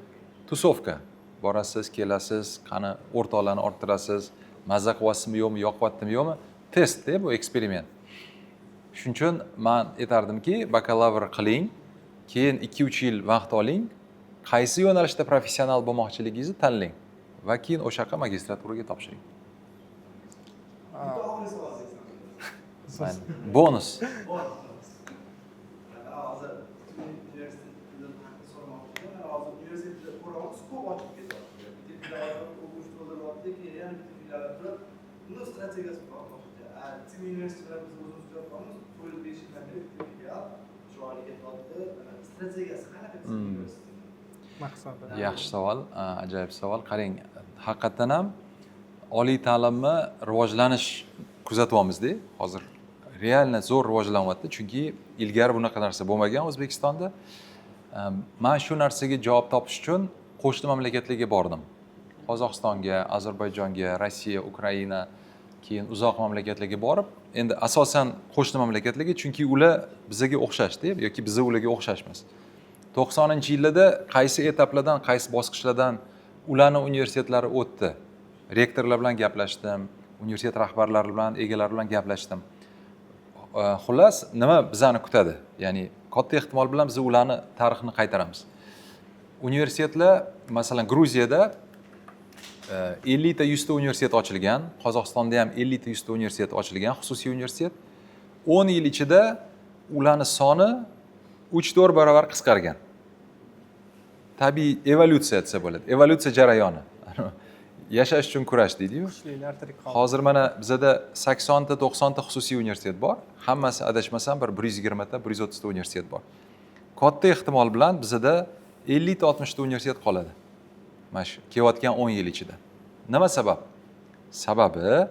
tusovka. Borasiz, kelasiz, qani o'rtoqlarni orttirasiz, mazza qilyapsizmi yo'qmi, yoqyaptimi yo'qmi? Test-da bu, eksperiment. Shuning uchun men aytardimki, bakalavr qiling, keyin 2-3 yil vaqt oling, qaysi yo'nalishda professional bo'lmoqchiligingizni tanlang va keyin o'sha yoqqa magistraturaga topshiring. Bonus. maqsadi? Yaxshi savol, ajoyib savol. Qarang, haqiqatdan ham oliy ta'limni rivojlanish kuzatyapmiz-da. Hozir realno zo'r rivojlanyapti, chunki ilgari bunaqa narsa bo'lmagan O'zbekistonda. Men shu narsaga javob topish uchun qo'shni mamlakatlarga bordim. Qozog'istonga, Ozarbayjonga, Rossiya, Ukraina, keyin uzoq mamlakatlarga borib, endi asosan qo'shni mamlakatlarga, chunki ular bizga o'xshashda yoki biz ularga o'xshashmiz. 90-yillarda qaysi etaplardan, qaysi bosqichlardan ularning universitetlari o'tdi. Rektorlar bilan gaplashdim, universitet rahbarlari bilan, egalari bilan gaplashdim. Xullas, nima bizani kutadi? Ya'ni katta ehtimol bilan biz ularni tarixini qaytaramiz. Universitetlar, masalan, Gruziyada 50 ta 100 ta universitet ochilgan, Qozog'istonda ham 50 ta 100 ta universitet ochilgan, xususiy universitet. 10 yil ichida ularning soni 3-4 barobar qisqargan. Tabiiy evolyutsiya desa bo'ladi. Evolyutsiya jarayoni. Yashash uchun kurash deydi-yu. Hozir mana bizda 80 ta 90 ta xususiy universitet bor. Hammasi adashmasam bir 120 ta 130 ta universitet bor. Katta ehtimol bilan bizda 50 ta 60 ta universitet qoladi. Mana shu kelayotgan 10 yil ichida. Nima sabab? Sababi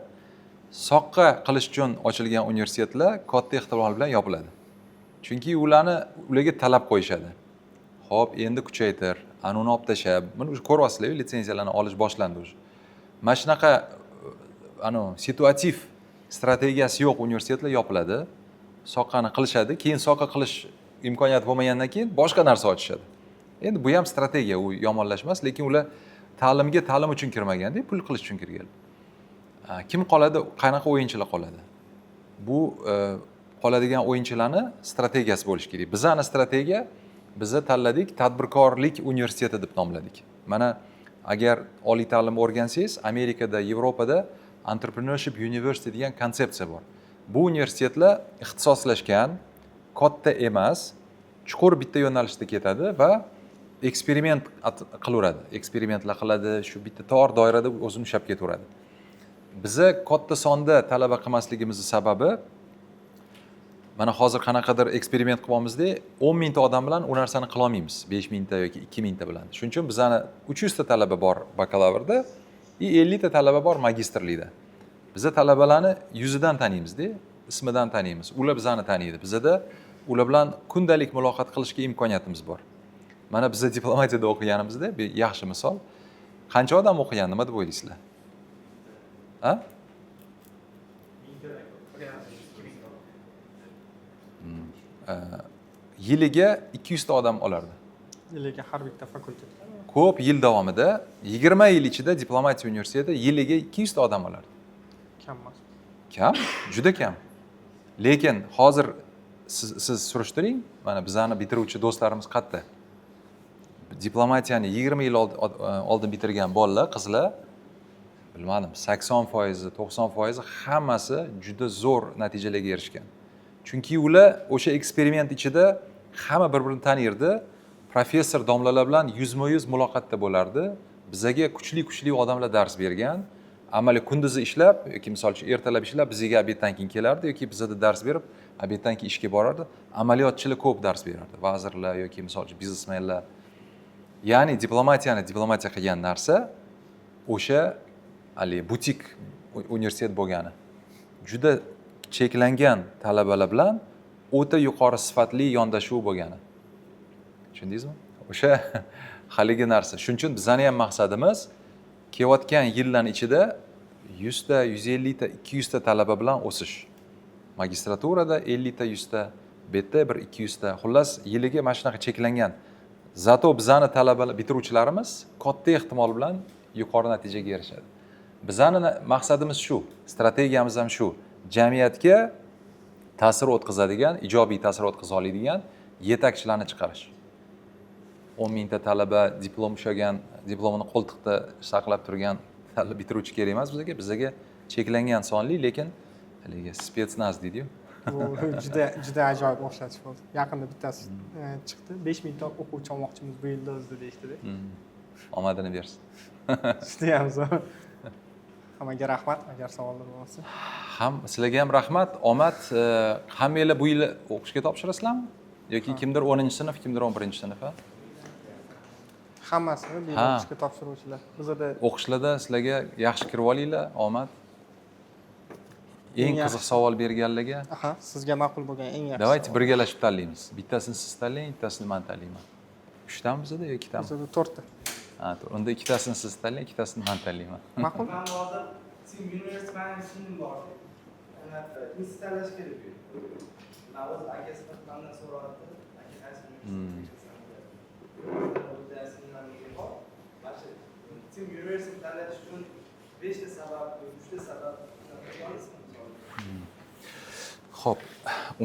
soqqa qilish uchun ochilgan universitetlar katta ehtimol bilan yopiladi. Chunki ularga talab qo'yishadi. Xo'p, endi kuchaytir, uni olib tashlab, buni ko'ryapsizlar, litsenziyalarni olish boshlandi уже. Mana shunaqa situativ strategiyasi yo'q universitetlar yopiladi, soqqani qilishadi, keyin soqqa qilish imkoniyati bo'lmagandan keyin boshqa narsa ochishadi. Endi bu ham strategiya, u yomonlashmas, lekin ular ta'limga ta'lim uchun kirmaganda, pul qilish uchun kirgan. Kim qoladi, qanaqa o'yinchilar qoladi? Bu qoladigan o'yinchilarni strategiyasi bo'lishi kerak. Bizning strategiya bizni tanladik, tadbirkorlik universiteti deb nomladik. Mana agar oliy ta'lim o'rgansangiz, Amerikada, Yevropada Entrepreneurship University degan konsepsiya bor. Bu universitetlar ixtisoslashgan, katta emas, chuqur bitta yo'nalishda ketadi va eksperiment qilaveradi. Eksperimentlar qiladi, shu bitta tor doirada o'zini ushlab ketaveradi. Biza katta sonda talaba qilmasligimizning sababi mana hozir qanaqadir eksperiment qilyapmizda, 10 mingta odam bilan u narsani qila olmaymiz, 5 mingta yoki 2 mingta bilan. Shuning uchun bizani 300 ta talaba bor bakalavrda, 50 ta talaba bor magistrlikda. Biza talabalarni yuzidan taniymiz-da, ismidan taniymiz. Ular bizani taniydi. Bizda ular bilan kundalik muloqot qilishga imkoniyatimiz bor. Mana biz diplomatiyada o'qiganimizda bir yaxshi misol. Qancha odam o'qigan, nima deb o'ylaysizlar? Ha? Yiliga 200 ta odam olardi. Yiliga har bitta fakultet. Ko'p yil davomida 20 yil ichida diplomatiya universiteti yiliga 200 ta odam olardi. Kam emas. Kam? Juda kam. Lekin hozir siz surishtiring, mana bizani bitiruvchi do'stlarimiz qayerda? Diplomatiyani 20 yil oldin bitirgan bolalar, qizlar, bilmadim, 80%, 90% hammasi juda zo'r natijalarga erishgan. Chunki ular o'sha eksperiment ichida hamma bir-birini tanirdi. Professor domlalar bilan yuzma-yuz muloqotda bo'lardi. Bizga kuchli odamlar dars bergan. Amaliy kunduzi ishlab yoki misol uchun ertalab ishlab bizga obeddan keyin kelardi yoki bizda dars berib, obeddan keyin ishga borardi. Amaliyotchilar ko'p dars berardi. Vazirlar yoki misol uchun biznesmenlar. Ya'ni diplomatiya qilgan narsa o'sha butik universitet bo'lgani. Juda cheklangan talabalar bilan o'ta yuqori sifatli yondashuv bo'lgani. Tushundingizmi? O'sha haligi narsa. Shuning uchun bizning ham maqsadimiz kelayotgan yillar ichida 100 ta, 150 ta, 200 ta talaba bilan o'sish. Magistraturada 50 ta, 100 ta, bu yerda bir 200 ta. Xullas, yiliga mana shunaqa cheklangan. Zato bizning talabalar, bitiruvchilarimiz katta ehtimol bilan yuqori natijaga erishadi. Bizning maqsadimiz shu, strategiyamiz ham shu. Jamiyatga ta'sir o'tkazadigan, ijobiy ta'sir o'tkaza oladigan yetakchilarni chiqarish. 10 mingta talaba diplom ushlagan, diplomini qo'ltiqda saqlab turgan bitiruvchi kerak emas bizga. Bizga cheklangan sonli, lekin haligi spetsnaz deydi-yu. Bu juda ajoyib boshlanish bo'ldi. Yaqinda bittasi chiqdi. 5000 ta o'quvchi olmoqchimiz bu yilda o'zida deydi. Omadini bersin. Juda ham zo'r. Hammaga rahmat, agar savollar bo'lsa. Sizlarga ham rahmat, omad. Hammanglar bu yil o'qishga topshirasizlarmi? Yoki kimdir 10-sinf, kimdir 11-sinf, ha? Hammasi bepul o'qishga topshiruvchilar. Bizda O'qishlarda sizlarga yaxshi kirib olinglar, omad. Eng qiziq savol berganlarga. aha, sizga ma'qul bo'lgan eng yaxshi. Давайте birgalashib tanlaymiz. Bittasini siz tanlang, bittasini men tanlayman. 3 tami bizda yo 2 tami? Bizda 4 ta. Ha, unda ikkitasini siz tanlang, ikkitasini men tanlayman. Ma'qul? Man hozir sen universitet management'im bor. Institut tanlash kerak. Man o'z akasi mandan so'radi. Aka qaysi sen universitet tanlash uchun 5 ta sabab, 3 ta sabab Xo'p,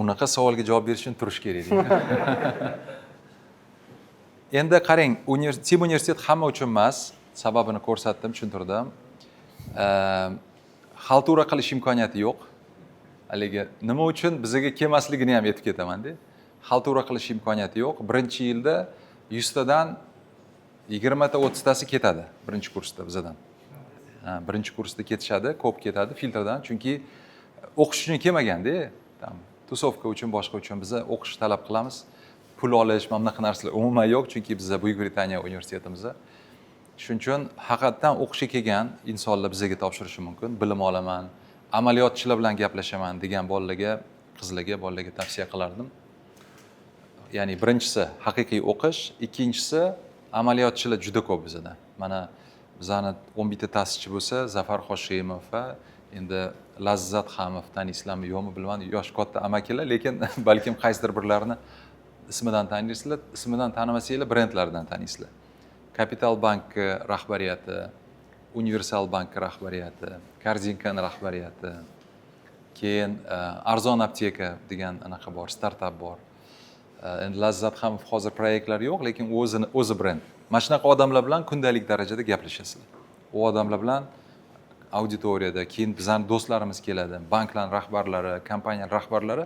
unaqa savolga javob berish uchun turish kerak deydi. Endi qarang, Tim universitet hamma uchun emas, sababini ko'rsatdim, tushuntirdim. Xaltura qilish imkoniyati yo'q. Haligi nima uchun bizga kelmasligini ham aytib ketaman-da. Xaltura qilish imkoniyati yo'q. Birinchi yilda 100 tadan 20 ta 30 tasi ketadi birinchi kursda bizdan. Birinchi kursda ketishadi, ko'p ketadi filtrdan, chunki o'qish uchun kelmaganda, tusovka uchun, boshqa uchun biz o'qish talab qilamiz. Pul olish, mana bunaqa narsalar umuman yo'q, chunki biz Buyuk Britaniya universitetimizda. Shuning uchun haqiqatan o'qishga kelgan insonlar bizga topshirishi mumkin. Bilim olaman, amaliyotchilar bilan gaplashaman degan bolalarga, qizlarga, bolalarga tavsiya qilardim. Ya'ni birinchisi haqiqiy o'qish, ikkinchisi amaliyotchilar juda ko'p bizda. Mana bizani 11 ta ta'sischi bo'lsa, Zafar Hoshimov va endi Lazzat Hamov taniysizlarmi yo'qmi bilmadim, yosh katta amakilar, lekin balkim qaysidir birlarini ismidan taniysizlar, ismidan tanimasanglar brendlardan taniysizlar. Capital Bank rahbariyati, Universal Bank rahbariyati, Korzinkan rahbariyati, keyin Arzon apteka degan anaqa bor, startap bor. Endi Lazzat ham hozir proyektlar yo'q, lekin o'zi brend. Mana shunaqa odamlar bilan kundalik darajada gaplashasizlar. U odamlar bilan auditoriyada, keyin bizning do'stlarimiz keladi, banklar rahbarlari, kompaniya rahbarlari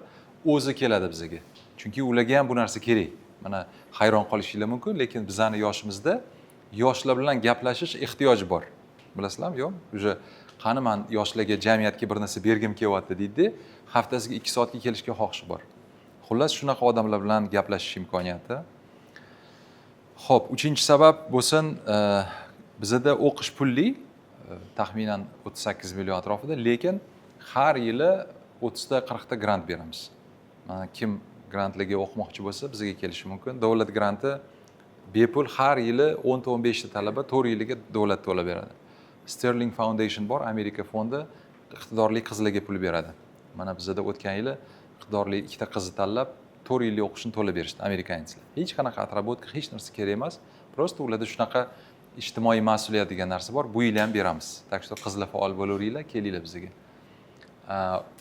o'zi keladi bizga. Chunki ularga ham bu narsa kerak. Mana hayron qolishingiz mumkin, lekin bizning yoshimizda yoshlar bilan gaplashish ehtiyoji bor. Bilasizlarmi, yo'q? O'sha qani men yoshlarga, jamiyatga bir narsa bergim kelyapti deydi, haftasiga 2 soatga kelishga xohishi bor. Xullas, shunaqa odamlar bilan gaplashish imkoniyati. Xo'p, 3-chi sabab bo'lsin, bizda o'qish pulli, taxminan 38 million atrofida, lekin har yili 30 ta 40 ta grant beramiz. Mana kim grantlarga o'qimoqchi bo'lsa, bizga kelishi mumkin. Davlat granti bepul har yili 10-15 ta talaba 4 yiliga davlat to'lab beradi. Sterling Foundation bor, Amerika fondi iqtidorli qizlarga pul beradi. Mana bizda o'tgan yili iqtidorli 2 ta qizni tanlab 4 yillik o'qishni to'lab berishdi amerikanslar. Hech qanaqa atrobotka, hech narsa kerak emas. Prosta ularda shunaqa ijtimoiy mas'uliyat degan narsa bor. Bu yil ham beramiz. Tak что qizlar faol bo'laveringlar, kelinglar bizga.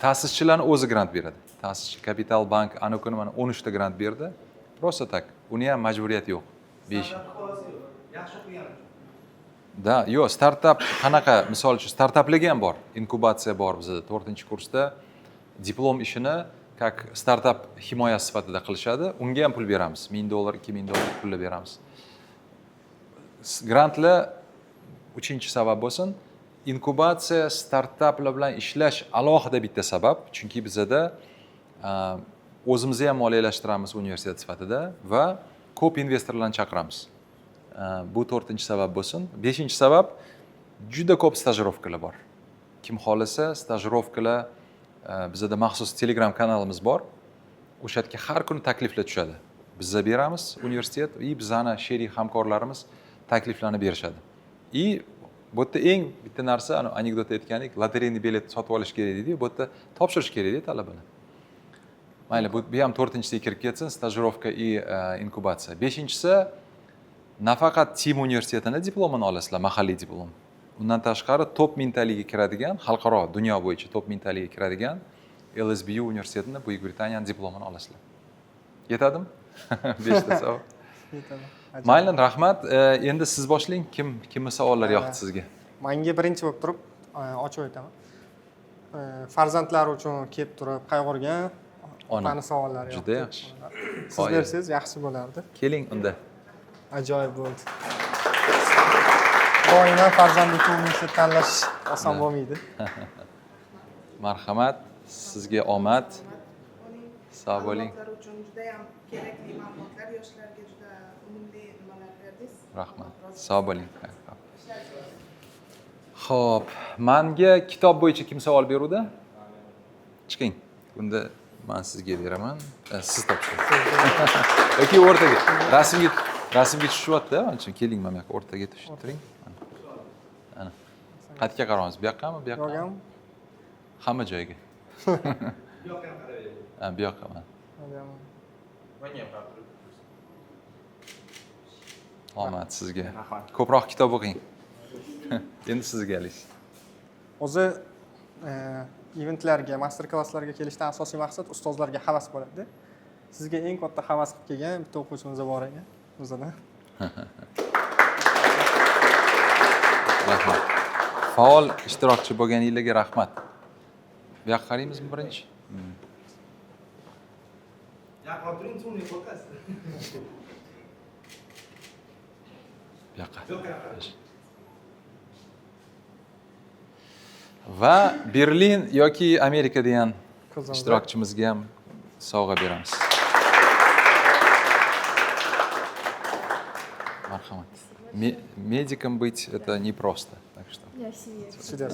Ta'sischilarni o'zi grant beradi. Ta'sischi Capital Bank ana kuni mana 13 ta grant berdi. Prosta tak. Uni ham majburiyat yo'q. 5. yaxshi o'qigan. Da, yo'q, startap qanaqa, misol uchun startaplarga ham bor. Inkubatsiya bor bizda 4-kursda. Diplom ishini как startap himoyasi sifatida qilishadi. Unga ham pul beramiz. $1000, $2000 pul beramiz. Grantlar 3-chi sabab bo'lsin. Inkubatsiya, startaplar bilan ishlash alohida bitta sabab, chunki bizda o'zimizni ham moliyalashtiramiz universitet sifatida va ko'p investorlarni chaqiramiz. Bu 4-sabab bo'lsin. 5-sabab juda ko'p stajirovkalar bor. Kim xohlasa, stajirovkalar bizda maxsus Telegram kanalimiz bor. O'sha yerga har kuni takliflar tushadi. Bizga beramiz universitet va bizani sherik hamkorlarimiz takliflarni berishadi. Bu yerda eng bitta narsa, anekdot aytgandek, lotereyni bilet sotib olish kerak deydi, bu yerda topshirish kerak deydi talabalar. Mayli, bu ham 4-siga kirib ketsin, stajirovka va inkubatsiya. 5-si nafaqat Tim universitetining diplomini olasizlar, mahalliy diplom. Undan tashqari top mintaliga kiradigan, xalqaro dunyo bo'yicha top mintaliga kiradigan LSBU universitetining Buyuk Britaniyaning diplomini olasizlar. Yetadimi? 5 ta savol. Yetadi. Mayli, rahmat. Endi siz boshlang. Kimni savollar yoqdi sizga? Menga birinchi bo'lib turib ochib aytaman. Farzandlar uchun kelib turib qayg'urgan onani savollari yoqdi. Juda yaxshi. Siz bersangiz yaxshi bo'lardi. Keling unda. Ajoyib bo'ldi. Doimo farzandni universitet tanlash oson bo'lmaydi. Marhamat, sizga omad. Sog' bo'ling. Ma'lumotlar uchun juda ham kerakli ma'lumotlar, yoshlarga juda unumli nimalar berdingiz. Rahmat. Sog' bo'ling. Xo'p, menga kitob bo'yicha kim savol beruvdi? Chiqing. Bunda men sizga beraman. Siz topshirasiz. Yoki o'rtaga. Rasmga tushyapti, o'shuning uchun keling mana bu yoqqa o'rtaga tushtiring. Ana. Qayerga qaraymiz? Bu yoqqami, bu yoqqa? Yo'q ham. Hamma joyga. Bu yoqqa ham qarayveradi. Ha, bu yoqqa mana. Menga ham qarab turib. Omad sizga. Ko'proq kitob o'qing. Endi sizga Alish. O'zi eventlarga, master klasslarga kelishdan asosiy maqsad ustozlarga havas bo'ladi. Sizga eng katta havas qilib kelgan bitta o'quvchimiz bor ekan. O'zida. Rahmat. Faol ishtirokchi bo'lganingizga rahmat. Bu yoqqa qaraymizmi birinchi? Yaqin turing, so'ngga qo'rqasiz. Bu yoqqa. Va Berlin yoki Amerikada ham ishtirokchimizga ham sovg'a beramiz. Marhamat. Медиком быть это непросто, так что. Я себе.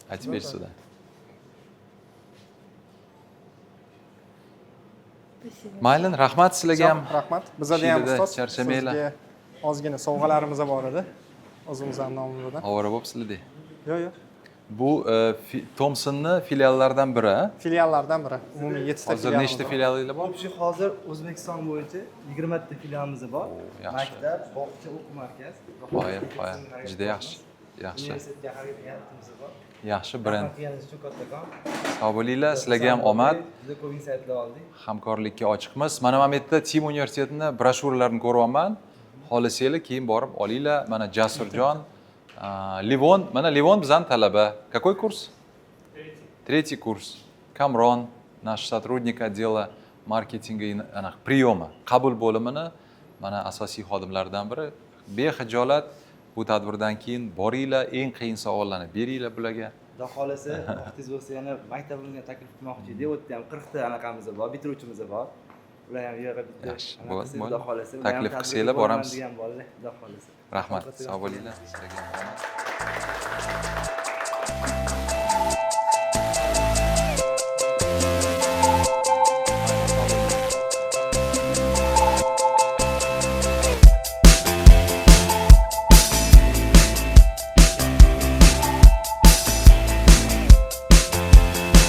А теперь сюда. Mayli, rahmat sizlarga ham. Rahmat. Bizda ham ustoz charchamanglar. sizga ozgina sovg'alarimiz bor edi. O'zimizning nomimizdan. Ovora bo'libsizlar. Yo'q, yo'q. Bu Thomsonning filiallaridan biri. Filiallardan biri. Umumiy 7 ta Hozir nechta filialinglar bor? Общий hozir O'zbekiston bo'yicha 20 ta filialimiz bor. yaxshi. Maktab, bog'cha, o'quv markaz. Qo'yib. Juda yaxshi. Yaxshi. Universitetga xaridimiz bor. Yaxshi brend. Rahmatligingiz uchun kattakon. Sog' bo'linglar, sizlarga ham omad. Juda ko'p insaytlar oldik. Hamkorlikka ochiqmiz. Mana bu yerda Tim universitetining broshuralarini ko'ryapman. Xohlasanglar keyin borib olinglar. Mana Jasurjon, Livon, mana Livon bizning talaba. Какой курс? Третий курс. Kamron, наш сотрудник отдела marketinga и приема, qabul bo'limini mana asosiy xodimlaridan biri. Bexijolat bu tadbirdan keyin boringlar, eng qiyin savollarni beringlar bularga. Xudo xolasa, vaqtingiz bo'lsa yana maktabimizga taklif qilmoqchi edik. U yerda ham 40 ta anaqamiz bor, bitiruvchimiz bor. Ular ham yo'g'a bitta. Yaxshi, bo'ldi. Xudo xolasa, Taklif qilsanglar boramiz. degan bolalar, xudo xolasa. Rahmat. Sog' bo'linglar. Sizlarga ham rahmat.